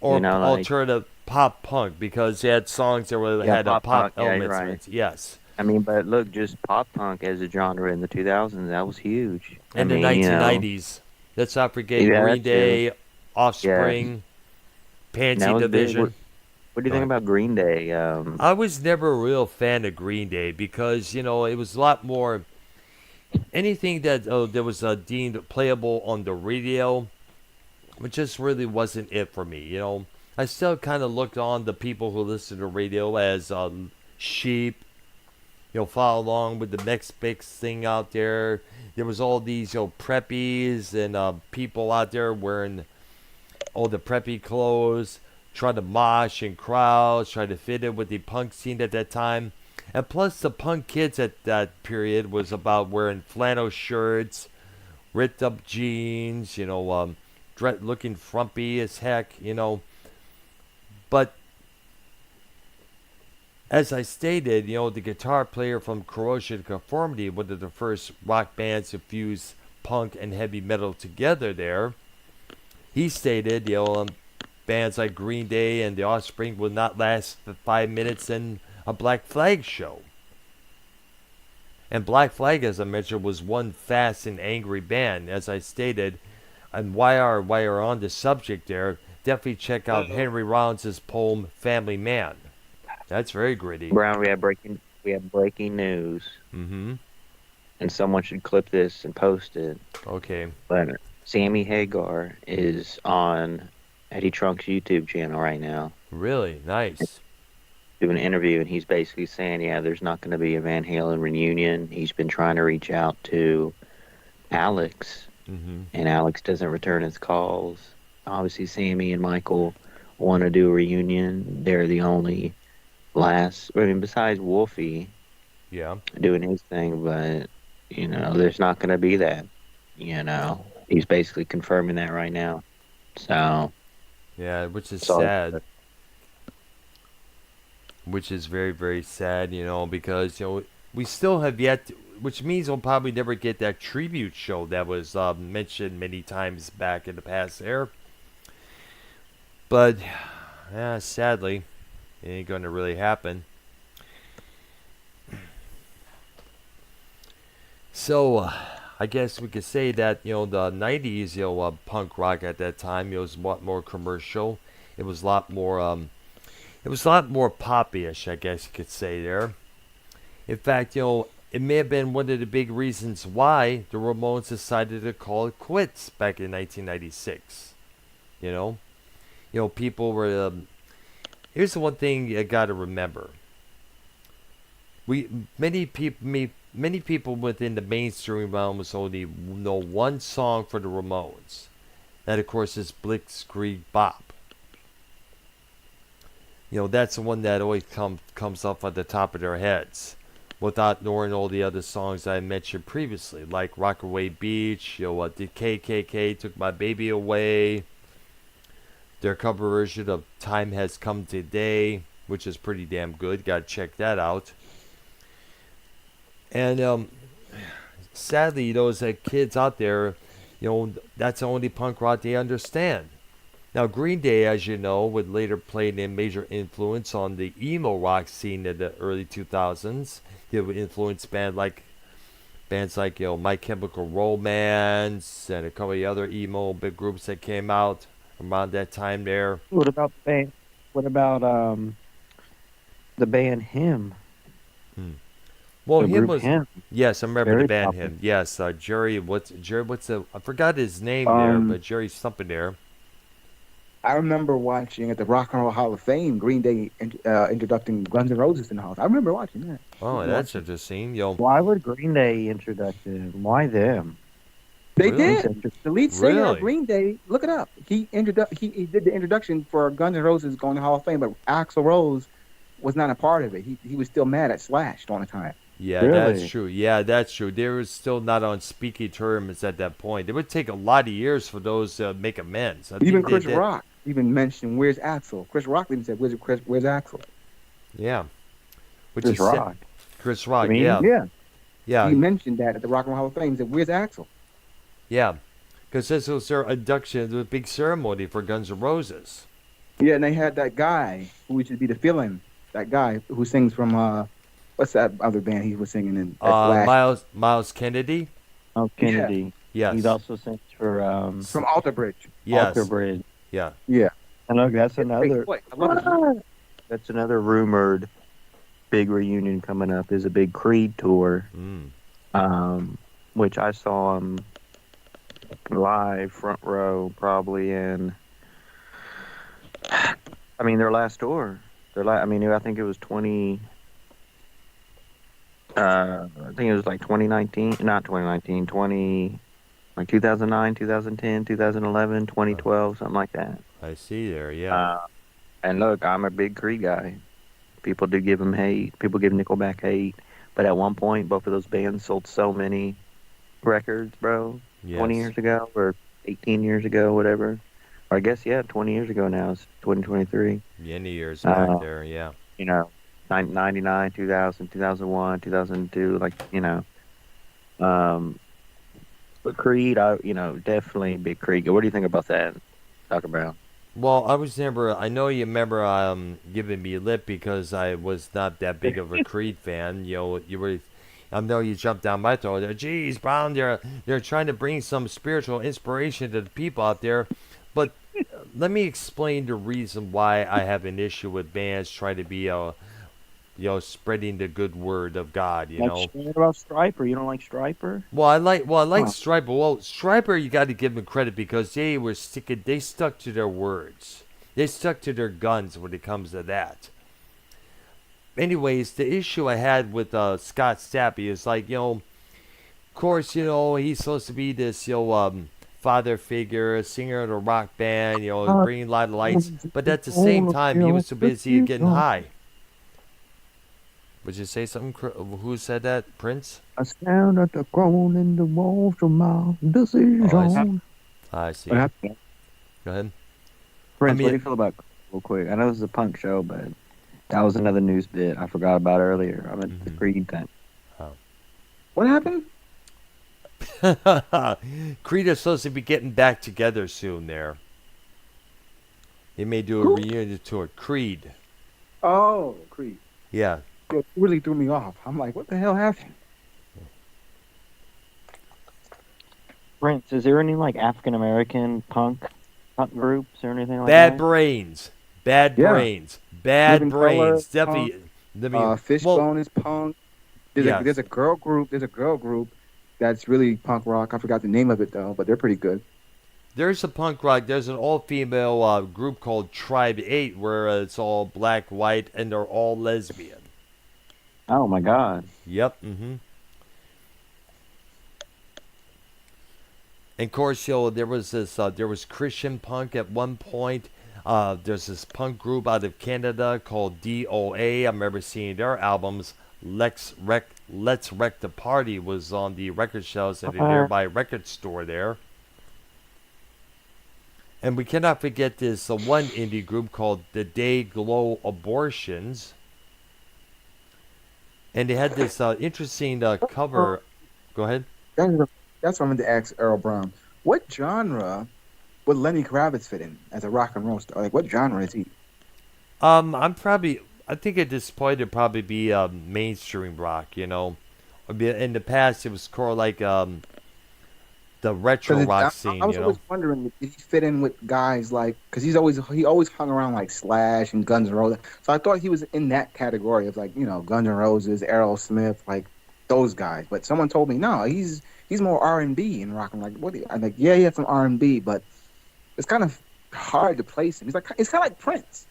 Or alternative pop punk, because they had songs that had a pop elements. Yeah, right. Yes. I mean, but look, just pop punk as a genre in the 2000s, that was huge. In the 1990s. Let's not forget Green Day, Offspring. Pansy That was big. Division. What do you Go think ahead. about Green Day? I was never a real fan of Green Day because it was a lot more anything that was deemed playable on the radio, which just really wasn't it for me. I still kind of looked on the people who listen to radio as sheep. Follow along with the next big thing out there. There was all these preppies and people out there wearing all the preppy clothes, trying to mosh in crowds, trying to fit in with the punk scene at that time. And plus, the punk kids at that period was about wearing flannel shirts, ripped up jeans, looking frumpy as heck. But as I stated, the guitar player from Corrosion Conformity, one of the first rock bands to fuse punk and heavy metal together there, he stated, bands like Green Day and The Offspring will not last 5 minutes in a Black Flag show. And Black Flag, as I mentioned, was one fast and angry band, as I stated. And while you're on the subject there, definitely check out Henry Rollins' poem "Family Man." That's very gritty. Brown, we have breaking news, Mm-hmm. and someone should clip this and post it. Okay. But Sammy Hagar is on Eddie Trunk's YouTube channel right now Really nice. doing an interview, and he's basically saying, yeah, there's not going to be a Van Halen reunion. He's been trying to reach out to Alex, Mm-hmm. and Alex doesn't return his calls. Obviously, Sammy and Michael want to do a reunion. They're the only besides Wolfie Yeah. doing his thing, but, there's not going to be that, He's basically confirming that right now. So, Yeah, which is so sad. Which is very, very sad, because, we still have yet, which means we'll probably never get that tribute show that was mentioned many times back in the past there. But, yeah, sadly, it ain't going to really happen. So, I guess we could say that, the 90s, punk rock at that time, was a lot more commercial. It was a lot more, poppy-ish, I guess you could say there. In fact, it may have been one of the big reasons why the Ramones decided to call it quits back in 1996. People were. Here's the one thing you got to remember. Many people within the mainstream realm only know one song for the Ramones. That, of course, is Blitzkrieg Bop. That's the one that always comes up at the top of their heads, without knowing all the other songs I mentioned previously, like Rockaway Beach, the KKK Took My Baby Away, their cover version of Time Has Come Today, which is pretty damn good. Gotta check that out. And sadly, those kids out there, that's the only punk rock they understand. Now, Green Day, as you know, would later play a major influence on the emo rock scene in the early 2000s. They would influence bands like My Chemical Romance and a couple of other emo big groups that came out around that time there. What about the band? What about the band Him? Well, The him group was Him. yes, I remember Very the band popular. him. Yes, Jerry. What's the? I forgot his name there, but Jerry's something there. I remember watching at the Rock and Roll Hall of Fame Green Day introducing Guns N' Roses in the house. I remember watching that. Oh, that's interesting. why would Green Day introduction? Why them? They Really? did. The lead singer Really? of Green Day, look it up. He did the introduction for Guns N' Roses going to the Hall of Fame, but Axl Rose was not a part of it. He was still mad at Slash during the time. Yeah, Really? that's true. Yeah, that's true. They were still not on speaking terms at that point. It would take a lot of years for those to make amends. I Even think they Chris did. Rock even mentioned, "Where's Axl?" Chris Rock even said, "Where's Axl?" Yeah. Which Chris is sad. Rock. Chris Rock, You mean? yeah. Yeah, Yeah, he mentioned that at the Rock and Roll Hall of Fame. He said, "Where's Axl?" yeah. Because this was their induction, the big ceremony for Guns N' Roses. Yeah, and they had that guy who should be the fill-in. That guy who sings from what's that other band he was singing in? Miles Kennedy? Oh, Kennedy. Yes. He's also sings for From Alter Bridge. Yes. Alter Bridge. Yeah. Yeah. And look, that's another rumored big reunion coming up is a big Creed tour, Mm. which I saw them live front row probably in. I mean, their last tour. I mean, I think it was 20. I think it was like 2019, not 2019, 20, like 2009, 2010, 2011, Oh, 2012, something like that. I see there. Yeah. Uh, and look, I'm a big Creed guy. People do give him hate. People give Nickelback hate. But at one point, both of those bands sold so many records, bro. 20 Yes. years ago or 18 years ago, whatever. Or I guess, yeah, 20 years ago now. It's 2023. Many years back Uh, there. Yeah. you know, 99, 2000, 2001, 2002, like, Um, but Creed, definitely big Creed. What do you think about that, Dr. Brown? Well, I know you remember giving me lip because I was not that big of a Creed fan. I know you jumped down my throat there. Geez, Brown, they're trying to bring some spiritual inspiration to the people out there. But let me explain the reason why I have an issue with bands trying to be spreading the good word of God. What about Striper? You don't like Striper? Well, I like Huh. Striper. Well, Striper, you got to give them credit because they stuck to their words. They stuck to their guns when it comes to that. Anyways, the issue I had with Scott Stappy is like, of course, he's supposed to be this, father figure, singer in a rock band, bringing a lot of lights. But at the same time, he was too busy getting high. Would you say something? Who said that? Prince? I stand at the groan in the walls of my Oh, I see. decision. I see. What happened? Go ahead. Prince, I what do mean, you feel about real quick? I know this is a punk show, but that was another news bit I forgot about earlier. I meant the Mhm. Creed thing. What happened? Creed is supposed to be getting back together soon there. They may do a Who? reunion tour. Creed. Oh, Creed. Yeah. It really threw me off. I'm like, what the hell happened? Prince, is there any like African American punk groups or anything like Bad that? Brains. Bad Yeah. Brains. Bad Living Color, Brains. punk. Definitely. Well, Fishbone is punk. yes. There's a girl group. There's a girl group that's really punk rock. I forgot the name of it though, but they're pretty good. There's a punk rock. There's an all-female group called Tribe 8 where it's all black, white, and they're all lesbian. Oh my God. Yep. And of course, there was there was Christian punk at one point. There's this punk group out of Canada called DOA. I remember seeing their albums. Let's Wreck the Party was on the record shelves at a nearby record store there. And we cannot forget this one indie group called the Day Glow Abortions. And they had this interesting cover. Go ahead. That's what I meant to ask Earl Brown. What genre would Lenny Kravitz fit in as a rock and roll star? Like, what genre is he? I think at this point it'd probably be mainstream rock. In the past it was more like the retro rock scene. I was always wondering, did he fit in with guys like? Because he always hung around like Slash and Guns N' Roses. So I thought he was in that category of like Guns N' Roses, Aerosmith, like those guys. But someone told me no, he's more R&B and rock. I'm like, what? I'm like, yeah, he had some R&B, but it's kind of hard to place him. It's kind of like Prince.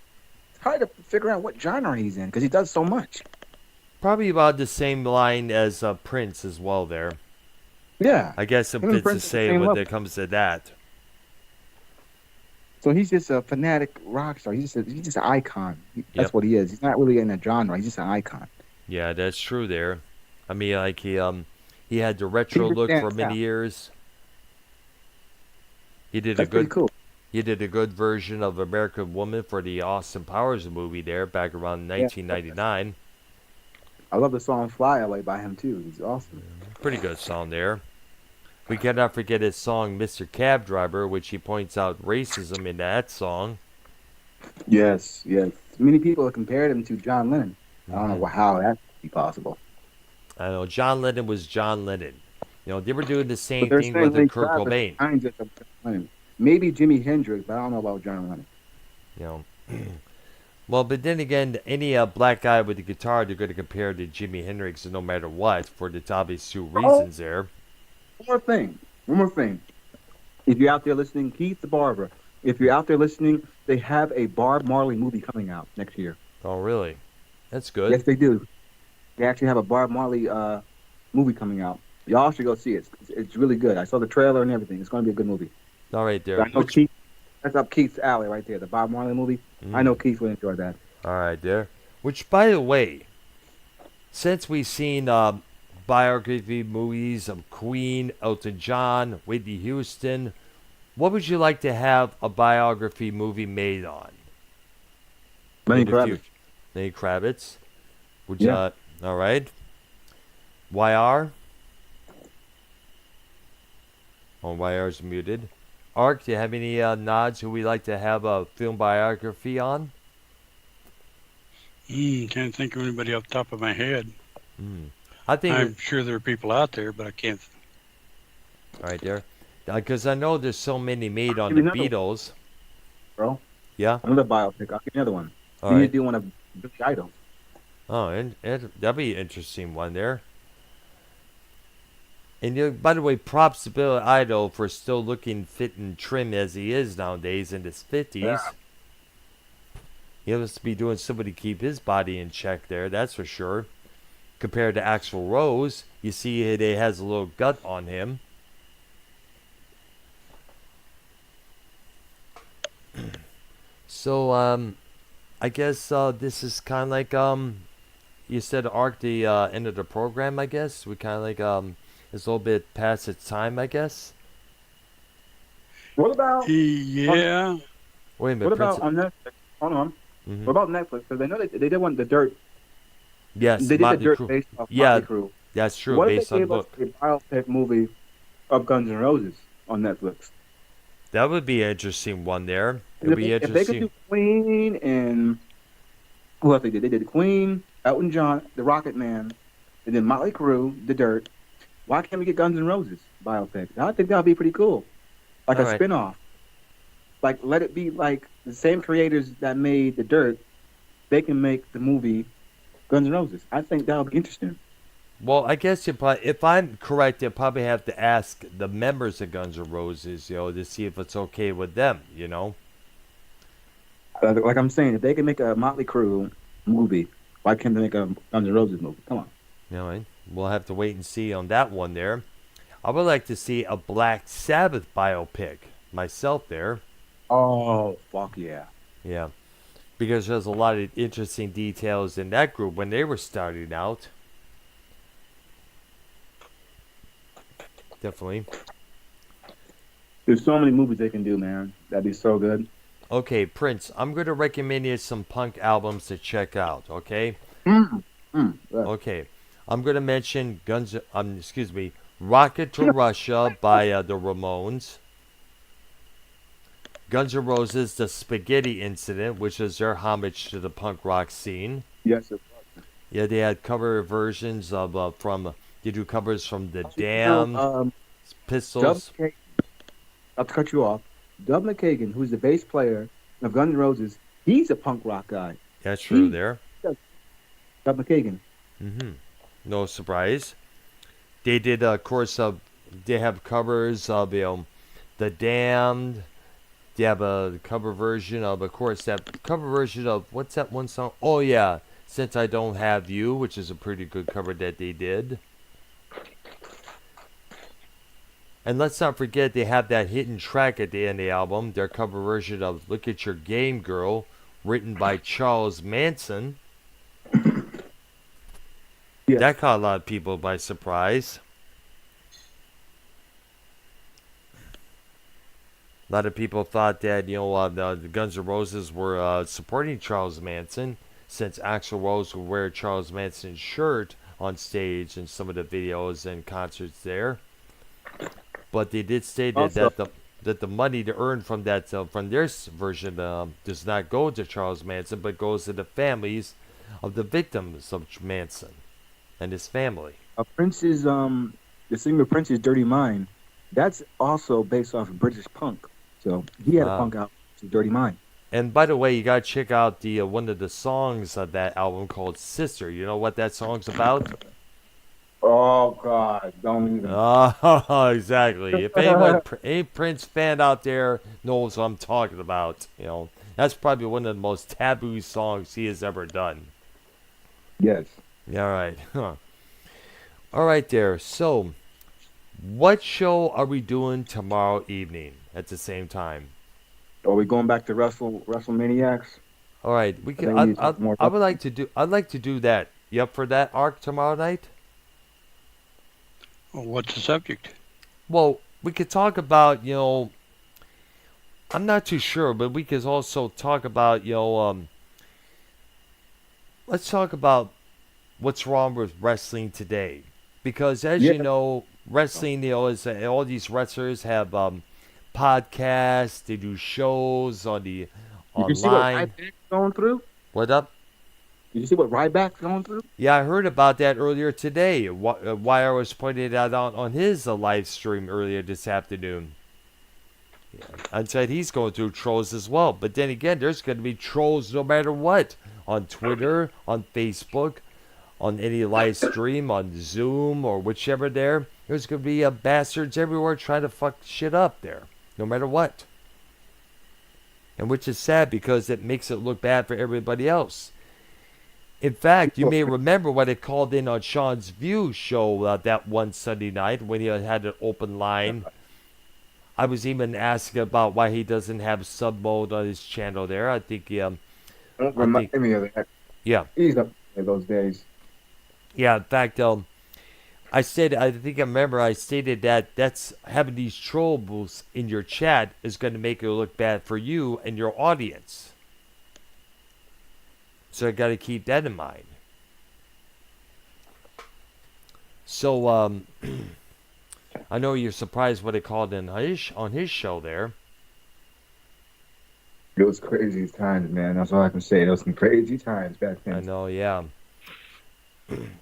It's hard to figure out what genre he's in because he does so much. Probably about the same line as Prince as well there. Yeah. I guess it Him and fits the Prince are the same same when level. it comes to that. So he's just a fanatic rock star. He's just an icon. That's Yep. what he is. He's not really in a genre. He's just an icon. Yeah, that's true there. I mean, like he had the retro Favorite look for dance many now? years. He did That's a pretty good cool. he did a good version of American Woman for the Austin Powers movie there back around Yeah. 1999. I love the song "Fly Away" by him too. He's awesome. Pretty good song there. We cannot forget his song "Mr. Cab Driver," which he points out racism in that song. Yes, yes. Many people have compared him to John Lennon. I don't know Mhm. how that could be possible. I know John Lennon was John Lennon. They were doing the But same they're thing saying with Lenny Kurt Kravitz Cobain. kind of John Lennon. Maybe Jimi Hendrix, but I don't know about John Lennon. You know. Well, but then again, any black guy with a guitar, they're going to compare to Jimi Hendrix no matter what, for the obvious two Oh, reasons there. one more thing. One more thing. If you're out there listening, Keith the Barber. If you're out there listening, they have a Bob Marley movie coming out next year. Oh, really? That's good. Yes, they do. They actually have a Bob Marley movie coming out. Y'all should go see it. It's really good. I saw the trailer and everything. It's going to be a good movie. All right, there. I know Keith. That's up Keith's alley right there. The Bob Marley movie. I know Keith would enjoy that. All right, there. Which, by the way, since we've seen biography movies of Queen, Elton John, Whitney Houston, what would you like to have a biography movie made on? Lenny in the Kravitz. future? Lenny Kravitz. Would Yeah. All right. YR? Oh, YR's muted. Ark, do you have any nods who we'd like to have a film biography on? Can't think of anybody off the top of my head. I think. I'm sure there are people out there, but I can't. All right, there. Because I know there's so many made on Give the me another Beatles. Bro, Yeah. another biopic. I'll give you another one. All You need right. to do one of Billy Idol. Oh, and that'd be an interesting one there. And by the way, props to Billy Idol for still looking fit and trim as he is nowadays in his 50s. Yeah. He must be doing something to keep his body in check there, that's for sure. Compared to Axl Rose, you see he has a little gut on him. So, I guess this is kind of like, you said Arc, the end of the program, I guess. We kind of like, it's a little bit past its time, I guess. What about Yeah. Wait a minute, what about Prince. on Netflix? Hold on. Mhm. What about Netflix? Because I know they did one the Dirt. Yes, They did the Motley Dirt Crue. based off Yeah, Motley Crue. that's true, What based if they on gave us book. a biopic movie of Guns N' Roses on Netflix? That would be an interesting one there. It would be If they could interesting. do Queen and who else they did? They did Queen, Elton John, The Rocket Man, and then Motley Crue, The Dirt. Why can't we get Guns N' Roses biopic? I think that'd be pretty cool, like All a right. spin-off. Like let it be like the same creators that made The Dirt. They can make the movie Guns N' Roses. I think that would be interesting. Well, I guess you probably, if I'm correct, you probably have to ask the members of Guns N' Roses, to see if it's okay with them, Like I'm saying, if they can make a Motley Crue movie, why can't they make a Guns N' Roses movie? Come on. Right? We'll have to wait and see on that one there. I would like to see a Black Sabbath biopic myself there. Oh, fuck yeah. Yeah. Because there's a lot of interesting details in that group when they were starting out. Definitely. There's so many movies they can do, man. That'd be so good. Okay, Prince, I'm going to recommend you some punk albums to check out, okay? Yeah. Okay. I'm going to mention Rocket to Russia by the Ramones. Guns N' Roses, The Spaghetti Incident, which is their homage to the punk rock scene. Yes, it Yeah, they had cover versions of they do covers from The was. Damned, Pistols. Not to cut you off. Dub McKagan, who's the bass player of Guns N' Roses, he's a punk rock guy. That's true he- there. Dub McKagan. No surprise. They did, of course, they have covers of The Damned. They have a cover version of course, that cover version of, what's that one song? Oh, yeah, Since I Don't Have You, which is a pretty good cover that they did. And let's not forget, they have that hidden track at the end of the album, their cover version of Look at Your Game Girl, written by Charles Manson. Yes. That caught a lot of people by surprise. A lot of people thought that, the Guns N' Roses were supporting Charles Manson, since Axl Rose would wear Charles Manson's shirt on stage in some of the videos and concerts there. But they did state that the money to earn from that from their version does not go to Charles Manson, but goes to the families of the victims of Manson and his family. Prince's the singer Prince's Dirty Mind, that's also based off of British punk. So he had a punk out, Dirty Mind. And by the way, you gotta check out the one of the songs of that album called "Sister." You know what that song's about? Oh God, don't even. Oh, exactly. If anyone, any Prince fan out there knows what I'm talking about, that's probably one of the most taboo songs he has ever done. Yes. Yeah, all right. Huh. All right, there. So, what show are we doing tomorrow evening at the same time? Are we going back to WrestleManiacs? All right, we I can. think we need to talk more I about would like to do. I'd like to do that. You up for that arc tomorrow night? Well, what's the subject? Well, we could talk about. I'm not too sure, but we could also talk about. Let's talk about what's wrong with wrestling today, because as Yeah. you know, wrestling. Is all these wrestlers have podcasts. They do shows on the Did you see what online. Ryback's going through? What up? Did you see what Ryback's going through? Yeah, I heard about that earlier today. Why I was pointing that out on his live stream earlier this afternoon. Yeah. And said he's going through trolls as well. But then again, there's going to be trolls no matter what. On Twitter, on Facebook, on any live stream, on Zoom, or whichever there. There's going to be bastards everywhere trying to fuck shit up there. No matter what. And which is sad because it makes it look bad for everybody else. In fact, you may remember when I called in on Sean's View show that one Sunday night when he had an open line. I was even asking about why he doesn't have sub mode on his channel there. I think, Don't remind me of that. yeah. He's up in those days. Yeah, in fact, I remember I stated that that's having these trolls in your chat is going to make it look bad for you and your audience. So I got to keep that in mind. So I know you're surprised what he called in on his show there. It was crazy times, man. That's all I can say. It was some crazy times back then. I know, yeah.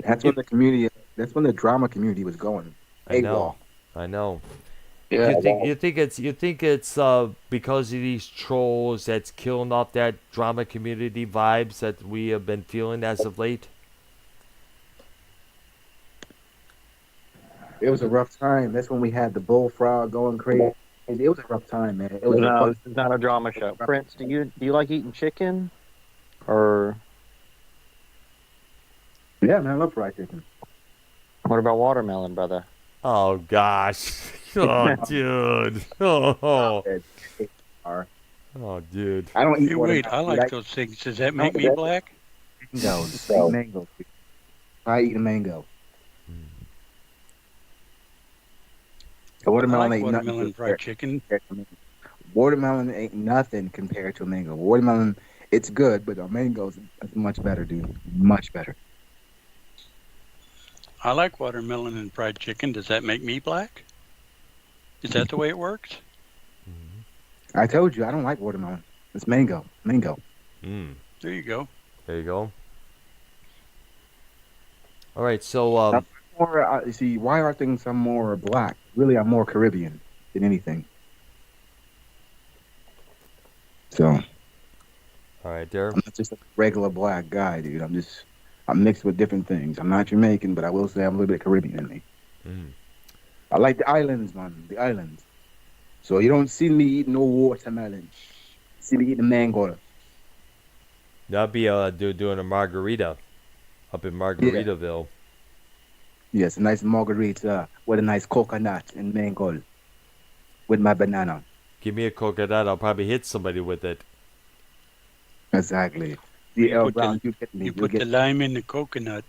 That's when the community. That's when the drama community was going. I know. Yeah, You think it's because of these trolls that's killing off that drama community vibes that we have been feeling as of late? It was a rough time. That's when we had the bullfrog going crazy. It was a rough time, man. It was no, this is not a drama show. Prince, do you like eating chicken? Or yeah, man. I love fried chicken. what about watermelon, brother? Oh gosh. Oh dude. Oh dude. I don't eat Hey, wait, I watermelon. like those things. Does that make me black? Mangoes. Mango. I eat a mango. The I watermelon like ain't watermelon nothing fried chicken. Watermelon ain't nothing compared to a mango. Watermelon, it's good, but a mango is much better, dude. Much better. I like watermelon and fried chicken. Does that make me black? Is that the way it works? I told you I don't like watermelon. It's mango. Mango. There you go. There you go. All right, so You see, why are things I'm more black? Really, I'm more Caribbean than anything. So all right, there. I'm not just a regular black guy, dude. I'm mixed with different things. I'm not Jamaican, but I will say I'm a little bit Caribbean in me. I like the islands, man. The islands. So you don't see me eating no watermelon. You see me eating mango. That'd be doing a margarita up in Margaritaville. Yes, a nice margarita with a nice coconut and mango with my banana. Give me a coconut, I'll probably hit somebody with it. Exactly. You Brown, you get me. You put the lime in the coconut.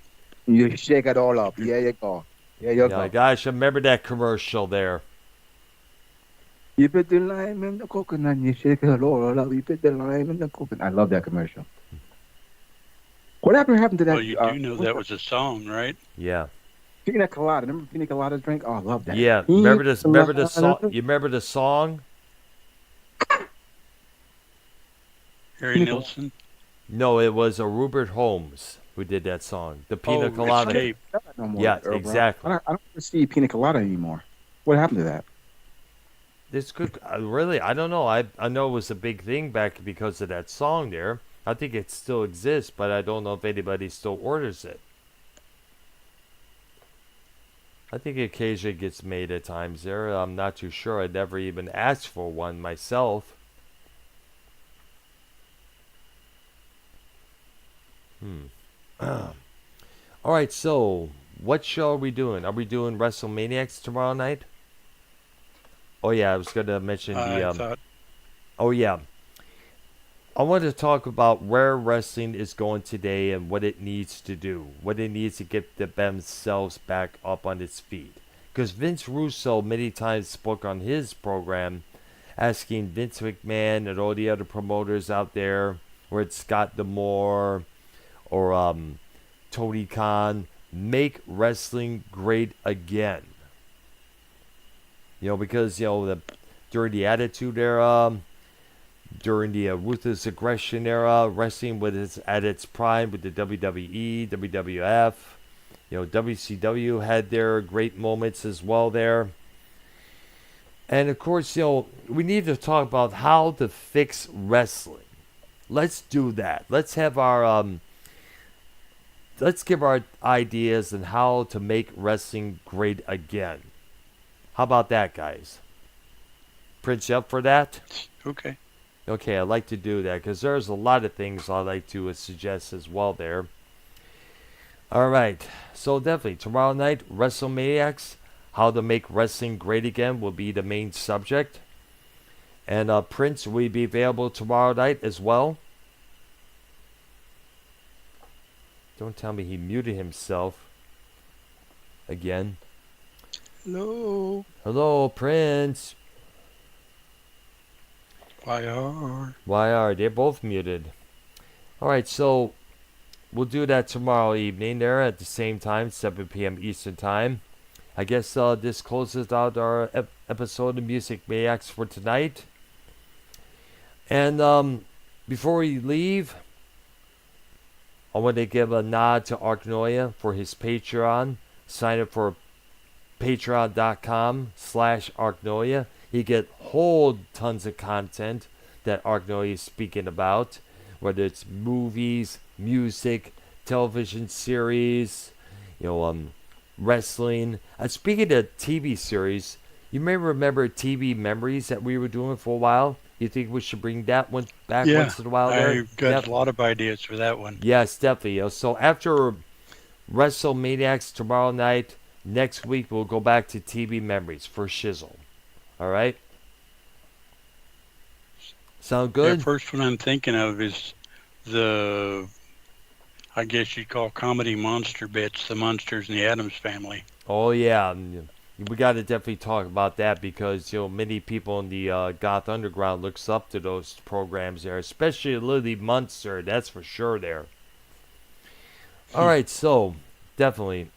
You shake it all up. There you go. There you Yeah, go. gosh, remember that commercial there. You put the lime in the coconut, you shake it all up. You put the lime in the coconut. I love that commercial. What happened to that? Well, you do know that was a song, right? Yeah. Pina colada. Remember pina colada drink? Oh, I love that. Yeah. Remember the song? You remember the song? Harry Nilsson. No, it was Rupert Holmes who did that song. The Pina Oh, Colada. Escape. No more, Yes, Earl Brown. exactly. I don't see pina colada anymore. What happened to that? this could really. I don't know. I know it was a big thing back because of that song there. I think it still exists, but I don't know if anybody still orders it. I think it occasionally gets made at times there. I'm not too sure. I never even asked for one myself. All right, so what show are we doing? Are we doing WrestleManiacs tomorrow night? Oh yeah, I was gonna mention I the. thought, Oh yeah, I want to talk about where wrestling is going today and what it needs to do, what it needs to get themselves back up on its feet. Because Vince Russo many times spoke on his program, asking Vince McMahon and all the other promoters out there, where it's Scott D'Amore or Tony Khan, make wrestling great again. Because during the Attitude Era, during the Ruthless Aggression Era, wrestling was at its prime with the WWE, WWF. WCW had their great moments as well there. And of course, we need to talk about how to fix wrestling. Let's do that. Let's have our let's give our ideas on how to make wrestling great again. How about that, guys? Prince, you up for that? okay. Okay, I'd like to do that because there's a lot of things I'd like to suggest as well there. All right, so definitely tomorrow night, WrestleManiacs, how to make wrestling great again will be the main subject. And Prince will be available tomorrow night as well. Don't tell me he muted himself again. Hello. Hello, Prince. Why are? They're both muted. All right, so we'll do that tomorrow evening there at the same time, 7 p.m. Eastern Time. I guess this closes out our episode of Music Maniacs for tonight. And before we leave, I want to give a nod to Arknolia for his Patreon. Sign up for patreon.com/Arknolia. You get whole tons of content that Arknolia is speaking about, whether it's movies, music, television series, wrestling. Speaking of TV series, you may remember TV Memories that we were doing for a while. You think we should bring that one back Yeah, once in a while there? I've got a lot of ideas for that one. Yes, definitely. So after WrestleManiacs tomorrow night, next week we'll go back to TV Memories for Shizzle. All right? Sound good? The first one I'm thinking of is I guess you'd call comedy monster bits, the Monsters and the Addams Family. Oh, yeah. We got to definitely talk about that because, many people in the Goth Underground looks up to those programs there, especially Lily Munster, that's for sure there. All right, so definitely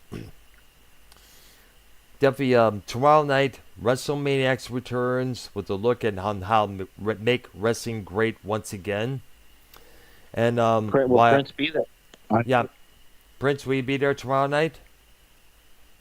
tomorrow night, WrestleManiacs returns with a look at how to make wrestling great once again. And Will Prince be there? yeah, Prince, will you be there tomorrow night?